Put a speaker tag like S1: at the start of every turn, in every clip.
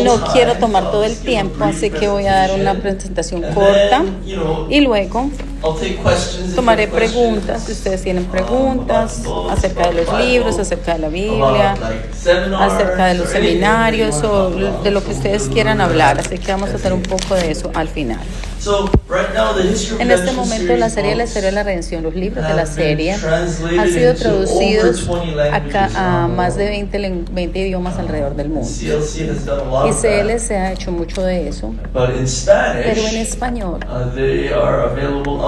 S1: No quiero tomar todo el tiempo, así que voy a dar una presentación corta y luego tomaré preguntas. Si ustedes tienen preguntas acerca de los libros, acerca de la Biblia, acerca de los seminarios o de lo que ustedes quieran hablar. Así que vamos a hacer un poco de eso al final. En este momento la serie de la historia de la redención, los libros de la serie han sido traducidos a más de 20 idiomas alrededor del mundo. Y CLC ha hecho mucho de eso, pero en español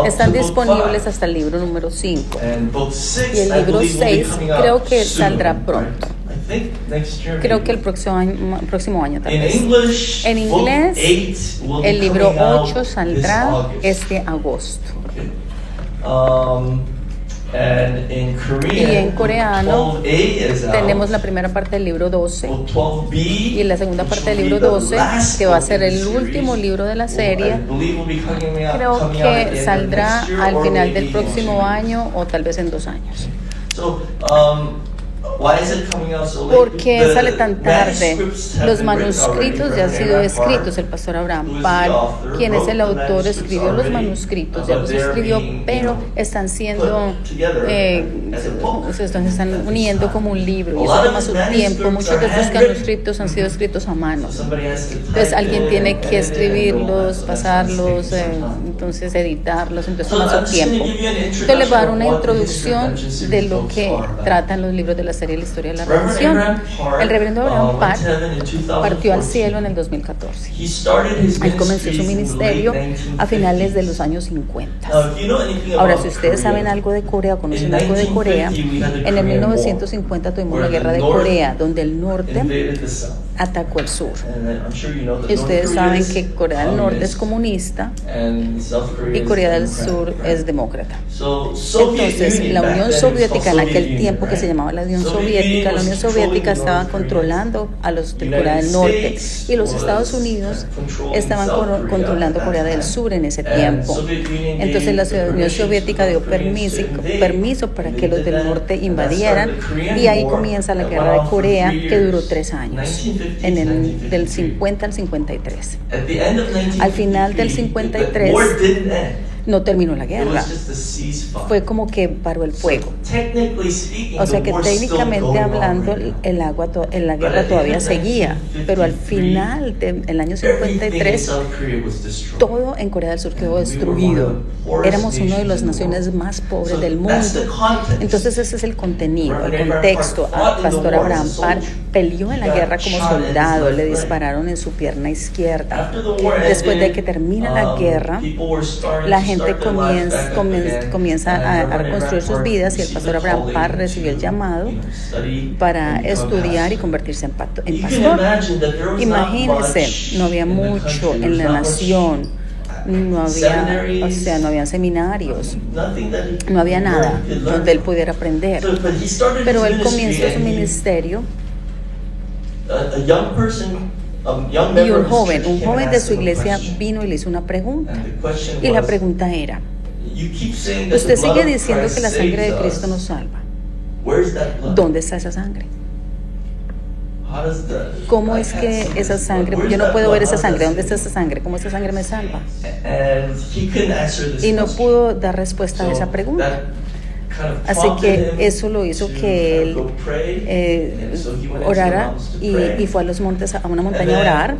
S1: están disponibles hasta el libro número 5. Y el libro 6 creo que saldrá pronto. Creo que el próximo año tal vez. En inglés, el libro 8 saldrá este agosto. Y en coreano tenemos la primera parte del libro 12 y la segunda parte del libro 12, que va a ser el último libro de la serie. Creo que saldrá al final del próximo año o tal vez en 2 años. ¿Por qué sale tan tarde? Los manuscritos ya han sido escritos. El pastor Abraham Parr, quien es el autor, escribió los manuscritos, ya los escribió, pero están siendo, se están uniendo como un libro y eso toma su tiempo. Muchos de estos manuscritos han sido escritos a mano. Entonces alguien tiene que escribirlos, pasarlos, entonces editarlos, entonces toma su tiempo. Entonces les voy a dar una introducción de lo que tratan los libros de la serie de la historia de la redención. El reverendo Abraham Parr partió al cielo en el 2014. Él comenzó su ministerio a finales de los años 50. Ahora, si ustedes saben algo de Corea o conocen algo de Corea, en el 1950 tuvimos la guerra de Corea, donde el norte atacó el sur. Y ustedes saben que Corea del Norte es comunista y Corea del Sur es demócrata. Entonces, la Unión Soviética, en aquel tiempo que se llamaba la Unión Soviética estaba controlando a los de Corea del Norte y los Estados Unidos estaban controlando Corea del Sur en ese tiempo. Entonces la Unión Soviética dio permiso para que los del norte invadieran y ahí comienza la guerra de Corea, que duró 3 años, del 50 al 53. Al final del 53 no terminó la guerra, fue como que paró el fuego. O sea que técnicamente hablando la guerra todavía seguía, pero al final del año 53 todo en Corea del Sur quedó destruido. Éramos una de las naciones más pobres del mundo. Entonces ese es el contenido, el contexto. Pastor Abraham Parr peleó en la guerra como soldado, le dispararon en su pierna izquierda. Después de que termina la guerra, la gente comienza a reconstruir sus vidas y el pastor Abraham Parr recibió el llamado para estudiar y convertirse en pastor. Imagínense, no había mucho en la nación, no había seminarios, no había nada donde él pudiera aprender. Pero él comenzó su ministerio. Y un joven de su iglesia vino y le hizo una pregunta. Y la pregunta era: usted sigue diciendo que la sangre de Cristo nos salva. ¿Dónde está esa sangre? ¿Cómo es que esa sangre, yo no puedo ver esa sangre, ¿dónde está esa sangre? ¿Cómo esa sangre me salva? Y no pudo dar respuesta a esa pregunta. Así que eso lo hizo que él orara y fue a los montes, a una montaña a orar,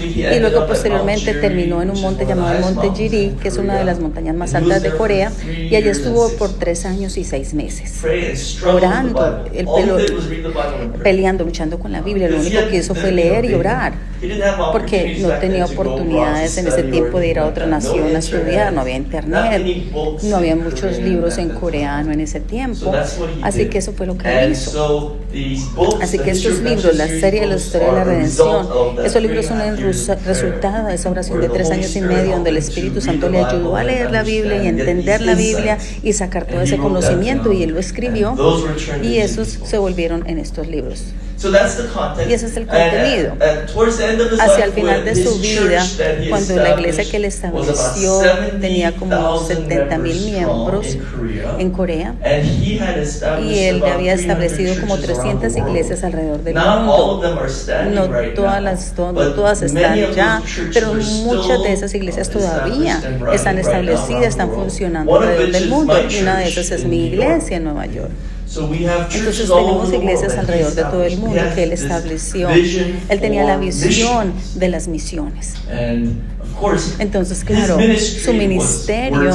S1: y luego posteriormente terminó en un monte llamado el Monte Jiri, que es una de las montañas más altas de Corea, y allí estuvo por 3 años y 6 meses orando, peleando, luchando con la Biblia. Lo único que hizo fue leer y orar, porque no tenía oportunidades en ese tiempo de ir a otra nación a estudiar, no había internet, no había muchos libros en coreano en ese tiempo, así que eso fue lo que él hizo. Así que estos libros, la serie de la historia de la redención, esos libros son el resultado de esa oración de 3 años y medio, donde el Espíritu Santo le ayudó a leer la Biblia y entender la Biblia y sacar todo ese conocimiento, y él lo escribió, y esos se volvieron en estos libros. Y ese es el contenido. Hacia el final de su vida, cuando la iglesia que él estableció tenía como 70,000 miembros en Corea, y él había establecido como 300 iglesias alrededor del mundo. No todas están ya, pero muchas de esas iglesias todavía están establecidas, están funcionando alrededor del mundo, y una de esas es mi iglesia en Nueva York. Entonces tenemos iglesias alrededor de todo el mundo que él estableció. Él tenía la visión de las misiones. Entonces, claro, su ministerio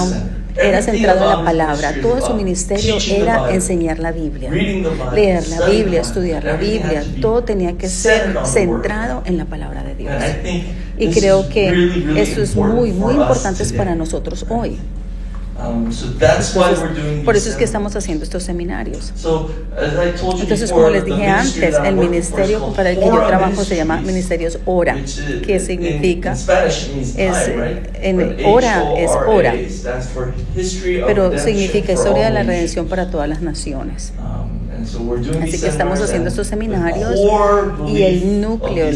S1: era centrado en la palabra. Todo su ministerio era enseñar la Biblia, leer la Biblia, estudiar la Biblia. Todo tenía que ser centrado en la palabra de Dios. Y creo que eso es muy, muy importante para nosotros hoy. Entonces, por eso es que estamos haciendo estos seminarios. Entonces, como les dije antes, el ministerio para el que yo trabajo se llama Ministerios Hora, que significa, hora es hora, pero significa historia de la redención para todas las naciones. Así que estamos haciendo estos seminarios, y el núcleo,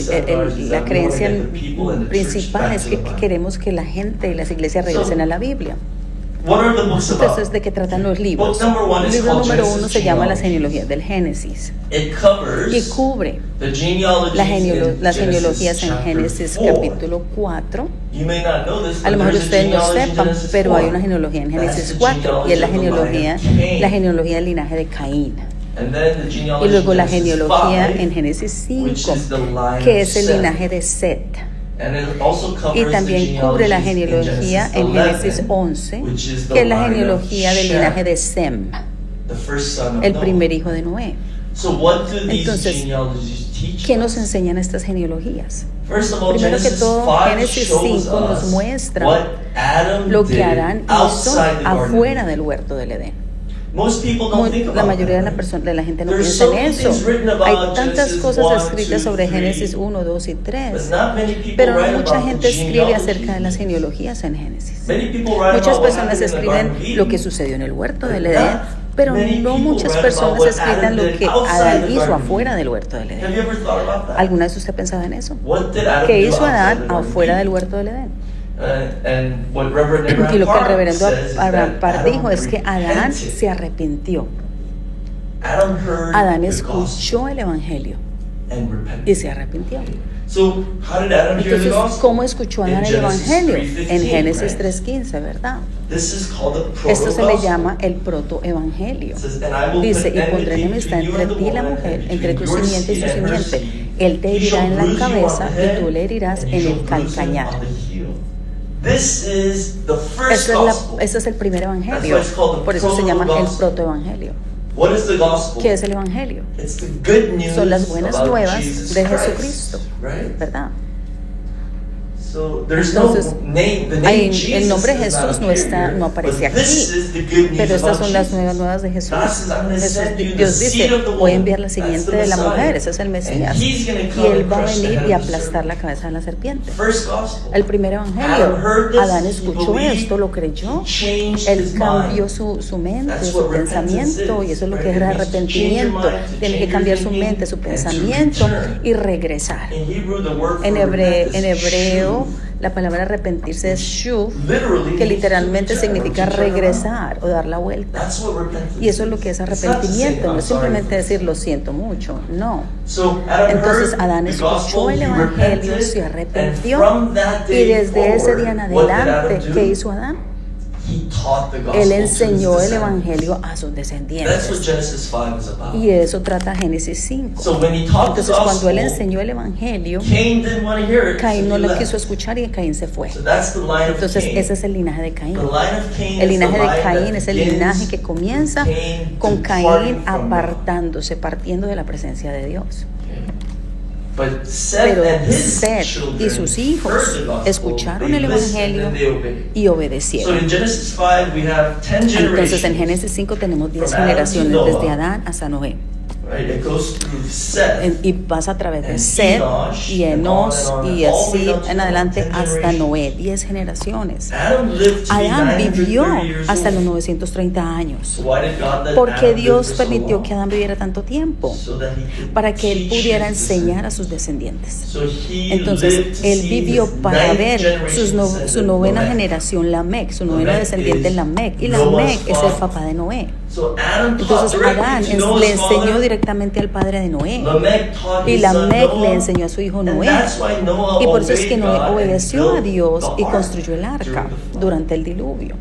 S1: la creencia principal es que queremos que la gente y las iglesias regresen a la Biblia. Entonces, ¿de qué tratan los libros? El libro número 1 se llama Las genealogías del Génesis, y cubre las genealogías en Génesis capítulo 4. A lo mejor ustedes no sepan, pero hay una genealogía en Génesis 4, y es la genealogía del linaje de Caín. Y luego la genealogía en Génesis 5, que es el linaje de Set. Y también cubre la genealogía en Génesis 11, que es la genealogía del linaje de Sem, el primer hijo de Noé. Entonces, ¿qué nos enseñan estas genealogías? Primero que todo, Génesis 5 nos muestra lo que Adán hizo afuera del huerto del Edén. La mayoría de la gente no piensa en eso. Hay tantas cosas escritas sobre Génesis 1, 2 y 3, pero no mucha gente escribe acerca de las genealogías en Génesis. Muchas personas escriben lo que sucedió en el huerto del Edén, pero no muchas personas escriben lo que Adán hizo afuera del huerto del Edén. ¿Alguna vez usted ha pensado en eso? ¿Qué hizo Adán afuera del huerto del Edén? Y lo que el reverendo Abraham Parr dijo es que Adán se arrepintió. Adán escuchó el evangelio y se arrepintió. Entonces, ¿cómo escuchó Adán el evangelio? En Génesis 3:15, ¿verdad? Esto se le llama el protoevangelio. Dice: y pondré enemistad entre ti y la mujer, entre tu simiente y su simiente. Él te herirá en la cabeza y tú le herirás en el calcañar. Ese es el primer evangelio. Por eso se llama el protoevangelio. ¿Qué es el evangelio? Son las buenas nuevas de Jesucristo, ¿verdad? Entonces, el nombre de Jesús no aparece aquí, pero estas son las nuevas de Jesús. Dios dice: voy a enviar la siguiente de la mujer, ese es el Mesías, y él va a venir y aplastar la cabeza de la serpiente. El primer evangelio, Adán escuchó esto, lo creyó, él cambió su mente, su pensamiento, y eso es lo que era arrepentimiento. Tiene que cambiar su mente, su pensamiento, y regresar. En hebreo, la palabra arrepentirse es shuv, que literalmente significa regresar o dar la vuelta. Y eso es lo que es arrepentimiento, no es simplemente decir lo siento mucho, no. Entonces Adán escuchó el evangelio, se arrepintió, y desde ese día en adelante, ¿qué hizo Adán? Él enseñó el evangelio a sus descendientes. Y eso trata Génesis 5. Entonces, cuando él enseñó el evangelio, Caín no lo quiso escuchar y Caín se fue. Entonces, ese es el linaje de Caín. El linaje de Caín es el linaje que comienza con Caín apartándose, partiendo de la presencia de Dios. Pero Set y sus hijos escucharon el evangelio y obedecieron. Entonces, en Génesis 5 tenemos 10 generaciones, desde Adán hasta Noé.
S2: Right? It goes through Seth,
S1: Y pasa a través de
S2: and
S1: Seth
S2: Enosh,
S1: y
S2: and
S1: Enos
S2: on
S1: y
S2: all the way
S1: así
S2: up to
S1: en adelante
S2: 10
S1: hasta
S2: generations.
S1: Noé, 10 generaciones.
S2: Adam lived to be
S1: Adán vivió
S2: 930 years
S1: hasta los
S2: old.
S1: 930 años.
S2: So why did God let
S1: ¿Por qué
S2: Adam
S1: Dios
S2: live for so
S1: permitió
S2: long?
S1: que Adán viviera tanto tiempo?
S2: So that he could
S1: Para que él
S2: teach
S1: pudiera
S2: his
S1: enseñar a
S2: descendants.
S1: sus descendientes.
S2: So he
S1: Entonces,
S2: lived to
S1: él
S2: see
S1: vivió
S2: his
S1: para
S2: ninth
S1: ver
S2: generation
S1: su novena
S2: Lamech.
S1: generación, Lamec, su noveno
S2: Lamech
S1: descendiente
S2: is
S1: Lamec. Y
S2: Noah's
S1: Lamec es el
S2: father.
S1: papá de Noé.
S2: So Adam taught
S1: Entonces Adán
S2: directly to
S1: le
S2: Noah's
S1: enseñó
S2: father.
S1: directamente al padre de Noé.
S2: Lamech taught
S1: Y
S2: his son
S1: Lamec le
S2: Noah.
S1: enseñó a su hijo
S2: And
S1: Noé.
S2: that's why Noah
S1: Y por eso es que
S2: obeyed
S1: Noé
S2: God and
S1: obedeció a
S2: built
S1: Dios
S2: the
S1: y
S2: ark
S1: construyó el arca
S2: during the flood.
S1: durante el diluvio.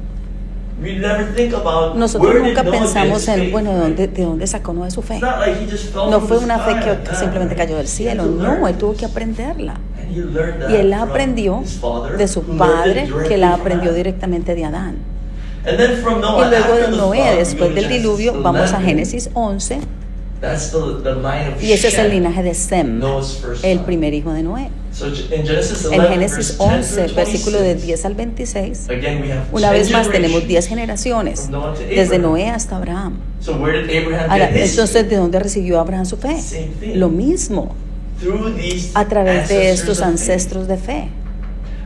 S2: We never think about
S1: Nosotros
S2: where did
S1: nunca
S2: Noah
S1: pensamos
S2: get his
S1: en, bueno,
S2: faith.
S1: ¿de dónde sacó Noé su fe?
S2: It's not like he just fell
S1: No
S2: from
S1: fue
S2: the
S1: una fe
S2: sky like
S1: que
S2: that.
S1: simplemente cayó del
S2: He
S1: cielo.
S2: had to learn.
S1: No, él tuvo que aprenderla.
S2: And he learned that
S1: Y él la
S2: from
S1: aprendió
S2: his father,
S1: de su
S2: who learned
S1: padre,
S2: it directly
S1: que la
S2: from
S1: aprendió
S2: Adam.
S1: directamente de Adán.
S2: And then from
S1: Y
S2: Noah,
S1: luego
S2: after
S1: de
S2: the
S1: Noé,
S2: flood, we go
S1: después
S2: to
S1: del
S2: Genesis
S1: diluvio, vamos a
S2: 11.
S1: Génesis 11,
S2: That's the line of
S1: y ese es el
S2: Shem,
S1: linaje de Sem,
S2: Noah's first
S1: el
S2: son.
S1: primer hijo de Noé.
S2: So in Genesis
S1: En
S2: 11,
S1: Génesis
S2: verse 10
S1: 11,
S2: through
S1: versículo de
S2: 26,
S1: 10 al 26,
S2: again, we have
S1: una
S2: 10
S1: vez más tenemos 10
S2: generations
S1: generaciones,
S2: from Noah to
S1: desde
S2: Abraham.
S1: Noé hasta Abraham.
S2: So where did Abraham
S1: Ahora,
S2: get his
S1: entonces, ¿de dónde recibió Abraham su fe?
S2: Same thing.
S1: Lo mismo,
S2: Through these
S1: a través de estos
S2: of faith.
S1: ancestros de fe.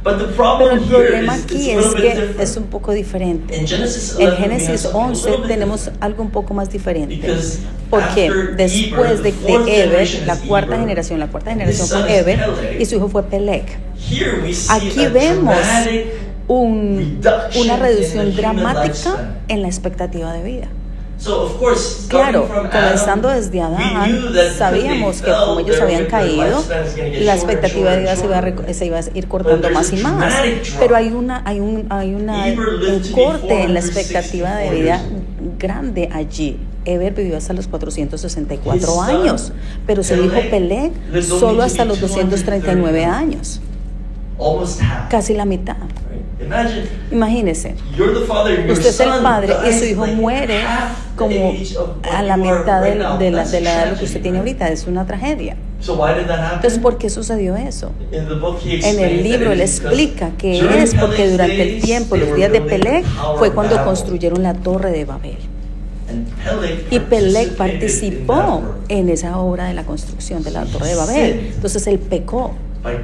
S2: But the
S1: Pero
S2: problem
S1: el
S2: here
S1: problema
S2: is
S1: aquí
S2: it's a
S1: es
S2: little bit
S1: que
S2: different.
S1: es un poco diferente.
S2: In Genesis 11,
S1: En
S2: we have
S1: Génesis
S2: something a
S1: 11
S2: little bit
S1: tenemos
S2: different.
S1: algo un poco más diferente.
S2: Because
S1: Porque
S2: after
S1: después
S2: Eber,
S1: de
S2: the fourth
S1: Eber,
S2: generation
S1: la
S2: is
S1: cuarta
S2: Eber,
S1: generación
S2: his
S1: fue
S2: son is
S1: Eber
S2: Peleg.
S1: y su hijo fue Peleg.
S2: Here we see
S1: Aquí
S2: a
S1: vemos
S2: dramatic reduction
S1: una
S2: in
S1: reducción
S2: the human
S1: dramática
S2: lifespan.
S1: en la expectativa de vida.
S2: So, of course,
S1: Claro,
S2: starting from
S1: comenzando
S2: Adam,
S1: desde
S2: we
S1: Adán,
S2: knew that
S1: sabíamos que
S2: because
S1: como
S2: they
S1: ellos
S2: fell,
S1: habían
S2: their
S1: caído,
S2: lifespan is gonna get
S1: la
S2: shorter and
S1: expectativa de vida
S2: shorter
S1: se iba a ir cortando
S2: But
S1: más y
S2: there's a
S1: más.
S2: dramatic drop.
S1: Pero hay un
S2: Eber lived to be
S1: corte en la expectativa de
S2: 464
S1: vida
S2: years.
S1: grande allí. Eber vivió hasta los 464
S2: His son,
S1: años, pero su hijo Peleg
S2: lived only
S1: solo
S2: to
S1: hasta
S2: be
S1: los 239 años,
S2: Almost half.
S1: casi la mitad.
S2: Right? Imagine
S1: Imagínese,
S2: you're the father and your
S1: usted es el
S2: son
S1: padre y su
S2: dies
S1: hijo
S2: like
S1: muere
S2: half the
S1: como
S2: age of what
S1: a la
S2: you are
S1: mitad
S2: right now.
S1: de la
S2: That's
S1: edad de lo que
S2: tragedy,
S1: usted tiene
S2: right?
S1: ahorita. Es una tragedia.
S2: So why did that happen?
S1: Entonces, ¿por qué sucedió eso?
S2: In the book he
S1: En el
S2: explains
S1: libro
S2: that
S1: él
S2: it's because
S1: explica que
S2: during
S1: es porque
S2: Peleg's
S1: durante el
S2: days,
S1: tiempo,
S2: they
S1: los
S2: were
S1: días de
S2: building the
S1: Peleg,
S2: Tower
S1: fue
S2: of
S1: cuando
S2: Babel.
S1: construyeron la torre de Babel.
S2: And Peleg
S1: Y Peleg
S2: participated in
S1: participó
S2: that work
S1: en esa obra de la construcción de la torre de Babel. Entonces él pecó
S2: by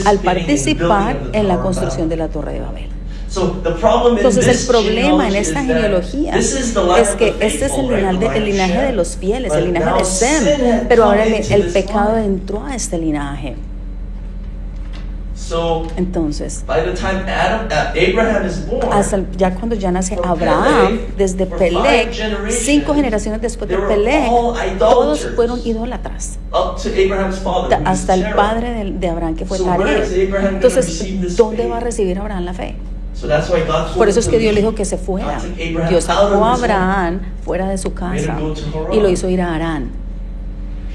S1: al
S2: participating in the
S1: participar
S2: building of the
S1: en la
S2: Tower of
S1: construcción de
S2: Babel.
S1: la torre de Babel.
S2: So the problem in
S1: Entonces
S2: this
S1: el problema en
S2: genealogy
S1: esta
S2: is that
S1: genealogía
S2: this is the line
S1: es
S2: of
S1: que
S2: the
S1: este es
S2: faithful,
S1: el
S2: right? The
S1: linaje de
S2: Shem.
S1: los fieles,
S2: But
S1: el linaje
S2: now
S1: de
S2: sin
S1: Sem,
S2: had
S1: pero
S2: come
S1: ahora
S2: into
S1: el
S2: this
S1: pecado
S2: line.
S1: entró a este linaje.
S2: So
S1: Entonces,
S2: by the time Abraham is born,
S1: ya cuando ya nace
S2: from
S1: Abraham,
S2: Peleg,
S1: desde
S2: for
S1: Peleg,
S2: 5 generations,
S1: 5 generaciones después de
S2: they were
S1: Peleg,
S2: all
S1: todos
S2: idolaters.
S1: fueron idólatras.
S2: Up to Abraham's father, who was
S1: Hasta el
S2: Terah.
S1: padre de Abraham, que fue
S2: So where is
S1: Taré.
S2: Abraham gonna receive
S1: Entonces,
S2: this
S1: ¿dónde
S2: faith?
S1: va a recibir Abraham la fe?
S2: So that's why God told
S1: Por eso
S2: him
S1: es
S2: to
S1: que Dios le
S2: leave.
S1: dijo que se fuera.
S2: God took Abraham
S1: Dios
S2: out
S1: sacó
S2: of
S1: a
S2: his home
S1: Abraham fuera de su casa
S2: Made him go to Haran.
S1: y lo hizo ir a Harán.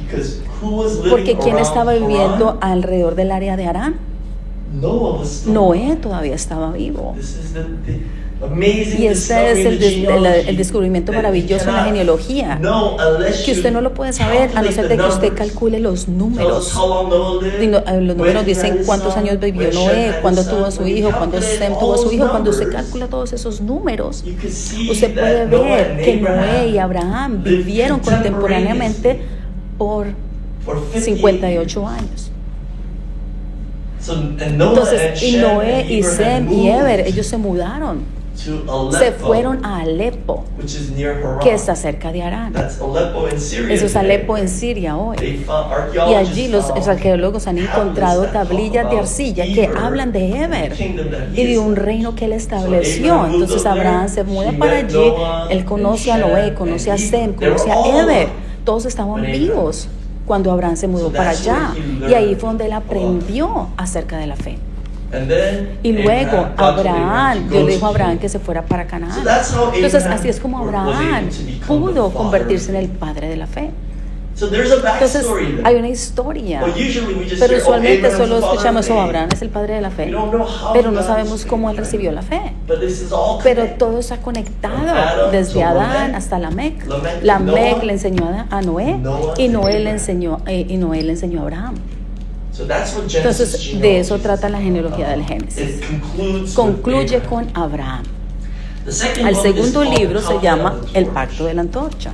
S2: Because who was living
S1: Porque ¿quién
S2: around
S1: estaba viviendo
S2: Haran?
S1: alrededor del área de Harán?
S2: Noah was still
S1: Noé todavía estaba vivo.
S2: This is the amazing
S1: Y este es
S2: discovery in the genealogy
S1: el descubrimiento
S2: that we
S1: maravilloso en la
S2: cannot
S1: genealogía,
S2: know unless
S1: que
S2: you
S1: usted no lo puede saber a no ser de que usted
S2: calculate the
S1: calcule los
S2: numbers. Tell us
S1: números.
S2: how long Noah lived,
S1: Y los números
S2: when he
S1: dicen
S2: had his
S1: cuántos
S2: son,
S1: años vivió
S2: when Shem
S1: Noé,
S2: had
S1: cuándo
S2: his
S1: tuvo a
S2: son.
S1: su
S2: When you
S1: hijo, cuándo
S2: calculate
S1: Sem
S2: all
S1: tuvo a su
S2: those
S1: hijo. Cuando usted
S2: numbers,
S1: calcula todos esos números,
S2: you can see
S1: usted
S2: that
S1: puede
S2: Noah
S1: ver
S2: and
S1: que
S2: Abraham
S1: Noé y Abraham
S2: lived
S1: vivieron contemporáneamente por
S2: for 58
S1: 58 años.
S2: So, and Noah and
S1: Entonces, y
S2: Shem
S1: Noé
S2: and
S1: y
S2: Eber had
S1: Sem y
S2: moved
S1: Eber, ellos se mudaron,
S2: to Aleppo,
S1: se fueron a Alepo,
S2: which is near Haran.
S1: que está cerca de Harán.
S2: That's Aleppo in Syria.
S1: Eso es
S2: today.
S1: Alepo en Siria hoy.
S2: They found,
S1: Y
S2: archaeologists
S1: allí los
S2: found
S1: arqueólogos han encontrado
S2: tablets that
S1: tablillas
S2: talk
S1: de
S2: about
S1: arcilla que
S2: Eber
S1: hablan de
S2: and
S1: Eber
S2: the kingdom that he
S1: y de un
S2: established.
S1: reino que él
S2: So
S1: estableció.
S2: Abraham moved
S1: Entonces
S2: up there,
S1: Abraham se muda
S2: he
S1: para
S2: met
S1: allí,
S2: Noah
S1: él
S2: and
S1: conoce a
S2: Shem
S1: Noé, conoce a
S2: and
S1: Sem,
S2: Eber. They were
S1: conoce a
S2: all
S1: Eber.
S2: alive
S1: Todos estaban
S2: when Abraham.
S1: vivos cuando Abraham se mudó
S2: So
S1: para
S2: that's where
S1: allá.
S2: he learned
S1: Y ahí fue donde él
S2: about
S1: aprendió acerca de la fe.
S2: And then
S1: Y luego
S2: God told
S1: Abraham,
S2: to
S1: Dios
S2: go
S1: le dijo a
S2: to
S1: Abraham
S2: Canaan.
S1: que se fuera para Canaán.
S2: So that's how
S1: Entonces
S2: Abraham
S1: así es como
S2: was
S1: Abraham
S2: able to become
S1: pudo
S2: the father
S1: convertirse en
S2: of
S1: el
S2: faith.
S1: padre de la fe.
S2: So there's a
S1: Entonces
S2: backstory there.
S1: hay una historia,
S2: But usually we just
S1: pero
S2: hear,
S1: usualmente
S2: Abraham's
S1: solo
S2: the father
S1: escuchamos,
S2: of faith.
S1: Abraham es el padre de la fe,
S2: We don't know how
S1: pero
S2: he
S1: no
S2: got
S1: sabemos
S2: his
S1: cómo él
S2: faith.
S1: recibió la fe.
S2: But this is all
S1: Pero
S2: connected.
S1: todo está
S2: From
S1: conectado,
S2: Adam
S1: desde
S2: to
S1: Adán
S2: Lamech.
S1: hasta Lamec.
S2: Lamech to
S1: Lamec
S2: Noah.
S1: le enseñó a Noé
S2: Noah
S1: y
S2: to
S1: Noé le
S2: Abraham.
S1: enseñó a Abraham.
S2: So that's what Genesis
S1: Entonces de
S2: genealogy
S1: eso
S2: is
S1: trata la
S2: about.
S1: genealogía del Génesis.
S2: It concludes
S1: Concluye
S2: with Abraham.
S1: con Abraham.
S2: The second
S1: El
S2: book is
S1: segundo
S2: called
S1: libro
S2: The
S1: se
S2: Covenant
S1: llama
S2: of the
S1: El
S2: Torch.
S1: Pacto de la Antorcha.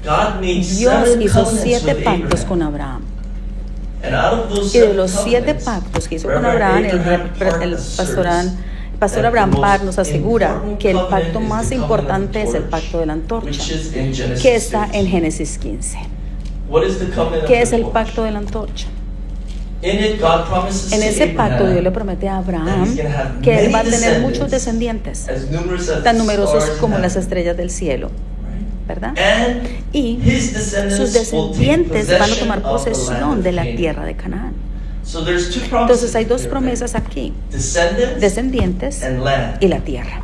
S2: God made
S1: Dios
S2: 7
S1: hizo
S2: covenants
S1: 7
S2: with
S1: pactos
S2: Abraham.
S1: con Abraham.
S2: And out of those
S1: Y de
S2: 7
S1: los 7
S2: covenants,
S1: pactos que hizo con
S2: Reverend
S1: Abraham,
S2: Abraham
S1: pastor
S2: that
S1: Abraham
S2: the
S1: Parr
S2: most
S1: nos asegura
S2: important
S1: que el
S2: covenant
S1: pacto
S2: is
S1: más
S2: the covenant
S1: importante
S2: of
S1: es el
S2: torch,
S1: pacto de la
S2: which
S1: antorcha,
S2: is in Genesis
S1: que está
S2: 6.
S1: en Génesis 15.
S2: What is the covenant
S1: ¿Qué
S2: of
S1: es
S2: the
S1: el
S2: torch?
S1: pacto de la antorcha?
S2: In it, God promises
S1: En
S2: to
S1: ese pacto
S2: Abraham
S1: Dios le promete a
S2: that
S1: Abraham
S2: he's gonna have
S1: que él va a
S2: many
S1: tener muchos
S2: descendants,
S1: descendientes,
S2: as numerous as
S1: tan
S2: the
S1: numerosos
S2: stars in
S1: como las
S2: heaven.
S1: estrellas del cielo,
S2: Right?
S1: ¿verdad?
S2: And
S1: Y
S2: his
S1: sus
S2: descendants will take
S1: descendientes van a
S2: possession
S1: tomar
S2: of the
S1: posesión
S2: land
S1: de
S2: of
S1: la
S2: Canaan.
S1: tierra de Canaán.
S2: So there's 2 promises.
S1: Entonces hay 2
S2: here,
S1: promesas
S2: right?
S1: aquí,
S2: Descendants
S1: descendientes
S2: and land.
S1: y la tierra.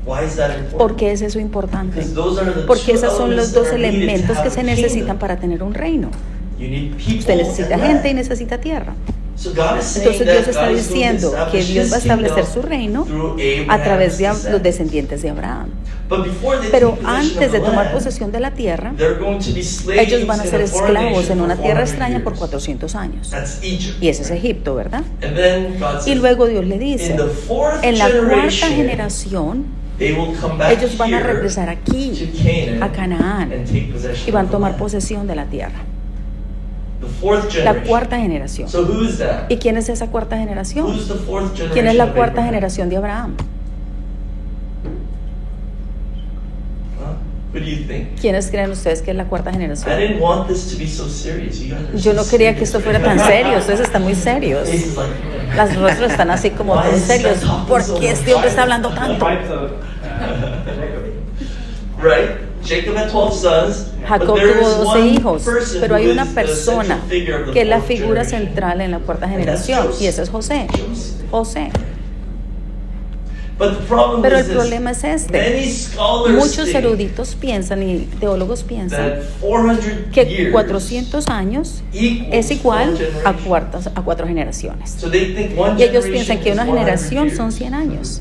S2: Why is that important?
S1: ¿Por qué es eso importante?
S2: Because those are the
S1: Porque
S2: 2
S1: esos son los
S2: elements
S1: 2
S2: that are needed to
S1: elementos
S2: have
S1: que
S2: a
S1: se
S2: kingdom.
S1: necesitan para tener un reino.
S2: You need people
S1: Usted necesita
S2: and
S1: gente y
S2: land.
S1: necesita tierra.
S2: So God is saying
S1: Entonces
S2: that
S1: Dios está
S2: God is going to
S1: diciendo que
S2: establish
S1: Dios va a
S2: his
S1: establecer
S2: kingdom
S1: su reino
S2: through
S1: a través de
S2: Abraham's
S1: los
S2: descendants.
S1: descendientes de Abraham.
S2: But before they
S1: Pero
S2: take possession
S1: antes
S2: of
S1: de
S2: the
S1: tomar
S2: land,
S1: posesión de la tierra,
S2: they're going to be slaves
S1: ellos van a ser
S2: in a foreign
S1: esclavos
S2: nation
S1: en una
S2: for
S1: tierra
S2: 400
S1: extraña por
S2: years.
S1: 400 años.
S2: That's Egypt.
S1: Y ese es Egipto, ¿verdad?
S2: And then God
S1: Y
S2: says,
S1: luego Dios le
S2: in
S1: dice,
S2: the 4th
S1: en la 4ª
S2: generation,
S1: generación,
S2: they will come back
S1: ellos van a
S2: here
S1: regresar
S2: to
S1: aquí,
S2: Canaan
S1: a Canaán,
S2: and take possession
S1: y van a
S2: of the
S1: tomar
S2: land.
S1: posesión de la tierra.
S2: The 4th
S1: La
S2: generation.
S1: 4ª generación.
S2: So who is that?
S1: ¿Y quién es esa 4ª generación?
S2: Who's the 4th generation?
S1: ¿Quién es la
S2: of
S1: 4ª
S2: Abraham?
S1: generación de Abraham?
S2: Huh? What do you think?
S1: ¿Quiénes creen ustedes que es la 4ª
S2: I
S1: generación?
S2: didn't want this to be so serious. You guys are
S1: Yo no
S2: so
S1: quería que esto
S2: serious
S1: fuera
S2: right
S1: tan
S2: now.
S1: serio, ustedes están muy serios.
S2: Faces like,
S1: Las rostros están así como
S2: Why
S1: todos
S2: is this
S1: serios.
S2: guy talking
S1: ¿Por
S2: so
S1: qué
S2: much?
S1: este hombre está hablando tanto?
S2: right? Jacob had 12 sons.
S1: Jacob
S2: but there
S1: tuvo
S2: is
S1: 12
S2: one
S1: hijos,
S2: person
S1: pero
S2: who
S1: hay una
S2: is the
S1: persona
S2: central figure of the
S1: que es la
S2: 4th
S1: figura
S2: generation.
S1: central en la 4ª
S2: And that's
S1: generación,
S2: Joseph.
S1: y ese es José.
S2: Joseph.
S1: José.
S2: But the problem
S1: Pero
S2: is
S1: el
S2: this.
S1: problema es este.
S2: Many scholars
S1: Muchos
S2: think
S1: eruditos piensan y teólogos
S2: that
S1: piensan
S2: 400
S1: que
S2: years
S1: 400 años
S2: equals
S1: es igual
S2: 4
S1: a 4 generaciones.
S2: So they think one
S1: Y ellos
S2: generation
S1: piensan que
S2: is
S1: una
S2: 100
S1: generación
S2: years.
S1: son 100 años.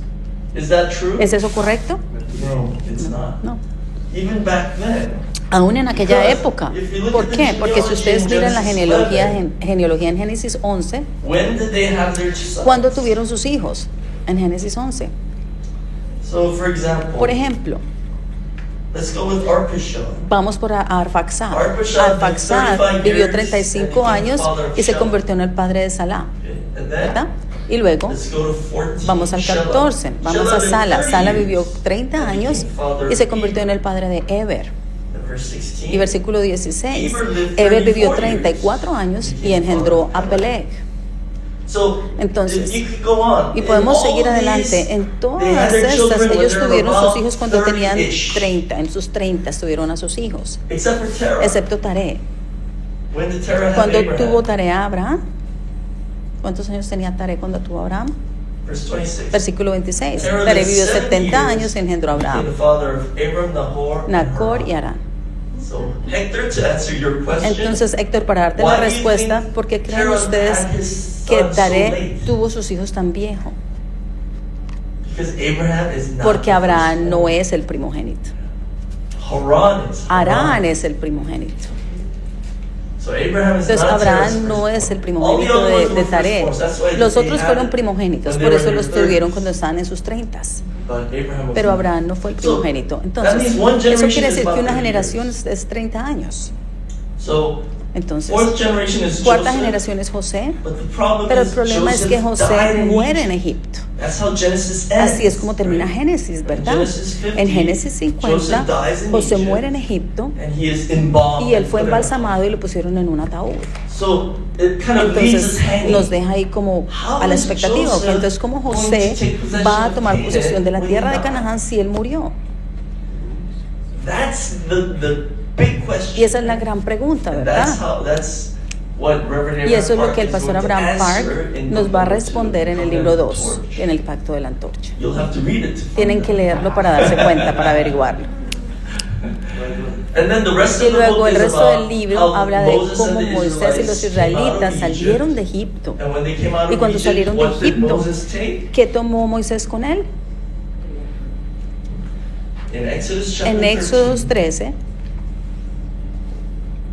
S2: Is that true?
S1: ¿Es eso correcto?
S2: No, it's not.
S1: No.
S2: Even back then.
S1: Aún en aquella
S2: Because
S1: época.
S2: if you look
S1: ¿Por
S2: at the
S1: qué? Porque si ustedes
S2: genealogy in
S1: miran la
S2: Genesis
S1: genealogía en Génesis 11,
S2: When did they have their sons?
S1: ¿cuándo tuvieron sus hijos? En Génesis 11.
S2: So, for example,
S1: Por ejemplo,
S2: let's go with Arpachshad.
S1: vamos por Arfaxad.
S2: Arpachshad
S1: Arfaxad
S2: lived 35
S1: vivió
S2: years
S1: 35
S2: and
S1: años
S2: became the father of
S1: y se
S2: Shelah.
S1: convirtió en el padre de Salá,
S2: Okay. And
S1: ¿verdad?
S2: then,
S1: Y luego
S2: let's go to 14.
S1: vamos al
S2: Shelah.
S1: 14, vamos
S2: Shelah
S1: a
S2: lived
S1: Sala.
S2: 30
S1: Sala
S2: years
S1: vivió 30
S2: and
S1: años
S2: became father
S1: y se
S2: of
S1: convirtió en
S2: Eber.
S1: el padre de Eber.
S2: And verse 16.
S1: Y versículo 16,
S2: Eber lived
S1: Eber vivió
S2: 34
S1: 34 años
S2: years.
S1: y engendró a Peleg.
S2: So,
S1: Entonces,
S2: you could go on.
S1: y
S2: In
S1: podemos
S2: all
S1: seguir
S2: these,
S1: adelante. En
S2: they had
S1: todas
S2: their
S1: estas,
S2: children when
S1: ellos
S2: they were
S1: tuvieron sus
S2: about
S1: hijos cuando tenían
S2: 30-ish.
S1: 30, en sus 30 tuvieron a sus hijos,
S2: Except for Terah.
S1: excepto Taré.
S2: When did Terah have
S1: Cuando
S2: Abraham?
S1: tuvo Taré a Abraham, ¿cuántos años tenía Taré cuando tuvo a Abraham?
S2: Verse 26.
S1: Versículo 26.
S2: Terah
S1: Taré
S2: lived
S1: vivió
S2: 70
S1: 70 años
S2: years,
S1: y engendró a
S2: became
S1: Abraham,
S2: the father of Abram, Nahor, and
S1: Nacor y
S2: Haran.
S1: Harán.
S2: So, Hector, to answer your question,
S1: Entonces, Héctor, para darte la
S2: why do you
S1: respuesta,
S2: think
S1: ¿por qué creen
S2: Terah
S1: ustedes
S2: had his
S1: que
S2: sons so
S1: Taré
S2: late?
S1: tuvo sus hijos tan viejo?
S2: Because Abraham is not
S1: Porque
S2: the
S1: Abraham
S2: firstborn.
S1: no es el primogénito.
S2: Haran is.
S1: Harán es el primogénito.
S2: So Abraham is
S1: Entonces
S2: not Terah's
S1: Abraham no
S2: firstborn.
S1: es el
S2: All the
S1: primogénito
S2: other ones
S1: de
S2: were
S1: Taré.
S2: firstborns. That's why
S1: Los
S2: they
S1: otros
S2: had
S1: fueron
S2: it
S1: primogénitos,
S2: when
S1: por
S2: they
S1: eso
S2: were in
S1: los
S2: their
S1: tuvieron
S2: 30s.
S1: cuando estaban en sus 30.
S2: But Abraham was
S1: Pero
S2: not.
S1: Abraham no fue el
S2: So,
S1: primogénito.
S2: that
S1: Entonces,
S2: means one
S1: eso
S2: generation
S1: quiere
S2: is
S1: decir que
S2: about
S1: una
S2: 30
S1: generación
S2: years.
S1: es 30 años.
S2: So,
S1: Entonces,
S2: fourth generation is
S1: cuarta
S2: Joseph,
S1: generación es José,
S2: but the problem
S1: pero el
S2: is
S1: problema es que
S2: Joseph
S1: José
S2: died in
S1: muere en
S2: Egypt.
S1: Egipto.
S2: That's how Genesis ends.
S1: Así es como termina Génesis, ¿verdad?
S2: Genesis 50,
S1: En Génesis 50,
S2: Joseph dies in
S1: José
S2: Egypt,
S1: muere en Egipto
S2: and he is embalmed
S1: y él
S2: and
S1: fue
S2: put in a
S1: embalsamado y lo pusieron en un ataúd.
S2: So it kind of leaves us
S1: Entonces
S2: hanging.
S1: nos deja ahí como
S2: How
S1: a la
S2: is
S1: expectativa.
S2: Joseph
S1: Que entonces, ¿cómo
S2: going to
S1: José
S2: take possession
S1: va a
S2: of
S1: tomar
S2: Canaan
S1: posesión de la
S2: when he
S1: tierra de
S2: died?
S1: Canaán si él murió?
S2: That's the big question.
S1: Y esa es la gran pregunta,
S2: And
S1: ¿verdad?
S2: that's what Reverend
S1: Y eso es
S2: Abraham
S1: lo que el
S2: Park is
S1: pastor
S2: going to
S1: Abraham Park
S2: answer in
S1: nos
S2: the
S1: va a
S2: book
S1: responder en el
S2: to
S1: libro
S2: Covenant
S1: 2,
S2: Torch.
S1: en el pacto de la antorcha.
S2: You'll have to read it to find
S1: Tienen que
S2: out.
S1: leerlo para darse cuenta, para averiguarlo.
S2: And then the rest
S1: Y
S2: of the
S1: luego
S2: book
S1: el
S2: is
S1: resto
S2: about
S1: del libro
S2: how
S1: habla de
S2: Moses
S1: cómo
S2: and the
S1: Moisés y los
S2: Israelites came out
S1: israelitas
S2: of
S1: salieron de
S2: Egypt.
S1: Egipto.
S2: And when they came out
S1: Y
S2: of
S1: cuando
S2: Egypt,
S1: salieron de
S2: what did
S1: Egipto,
S2: Moses take?
S1: ¿qué tomó Moisés con él?
S2: In Exodus chapter
S1: En Éxodo 13,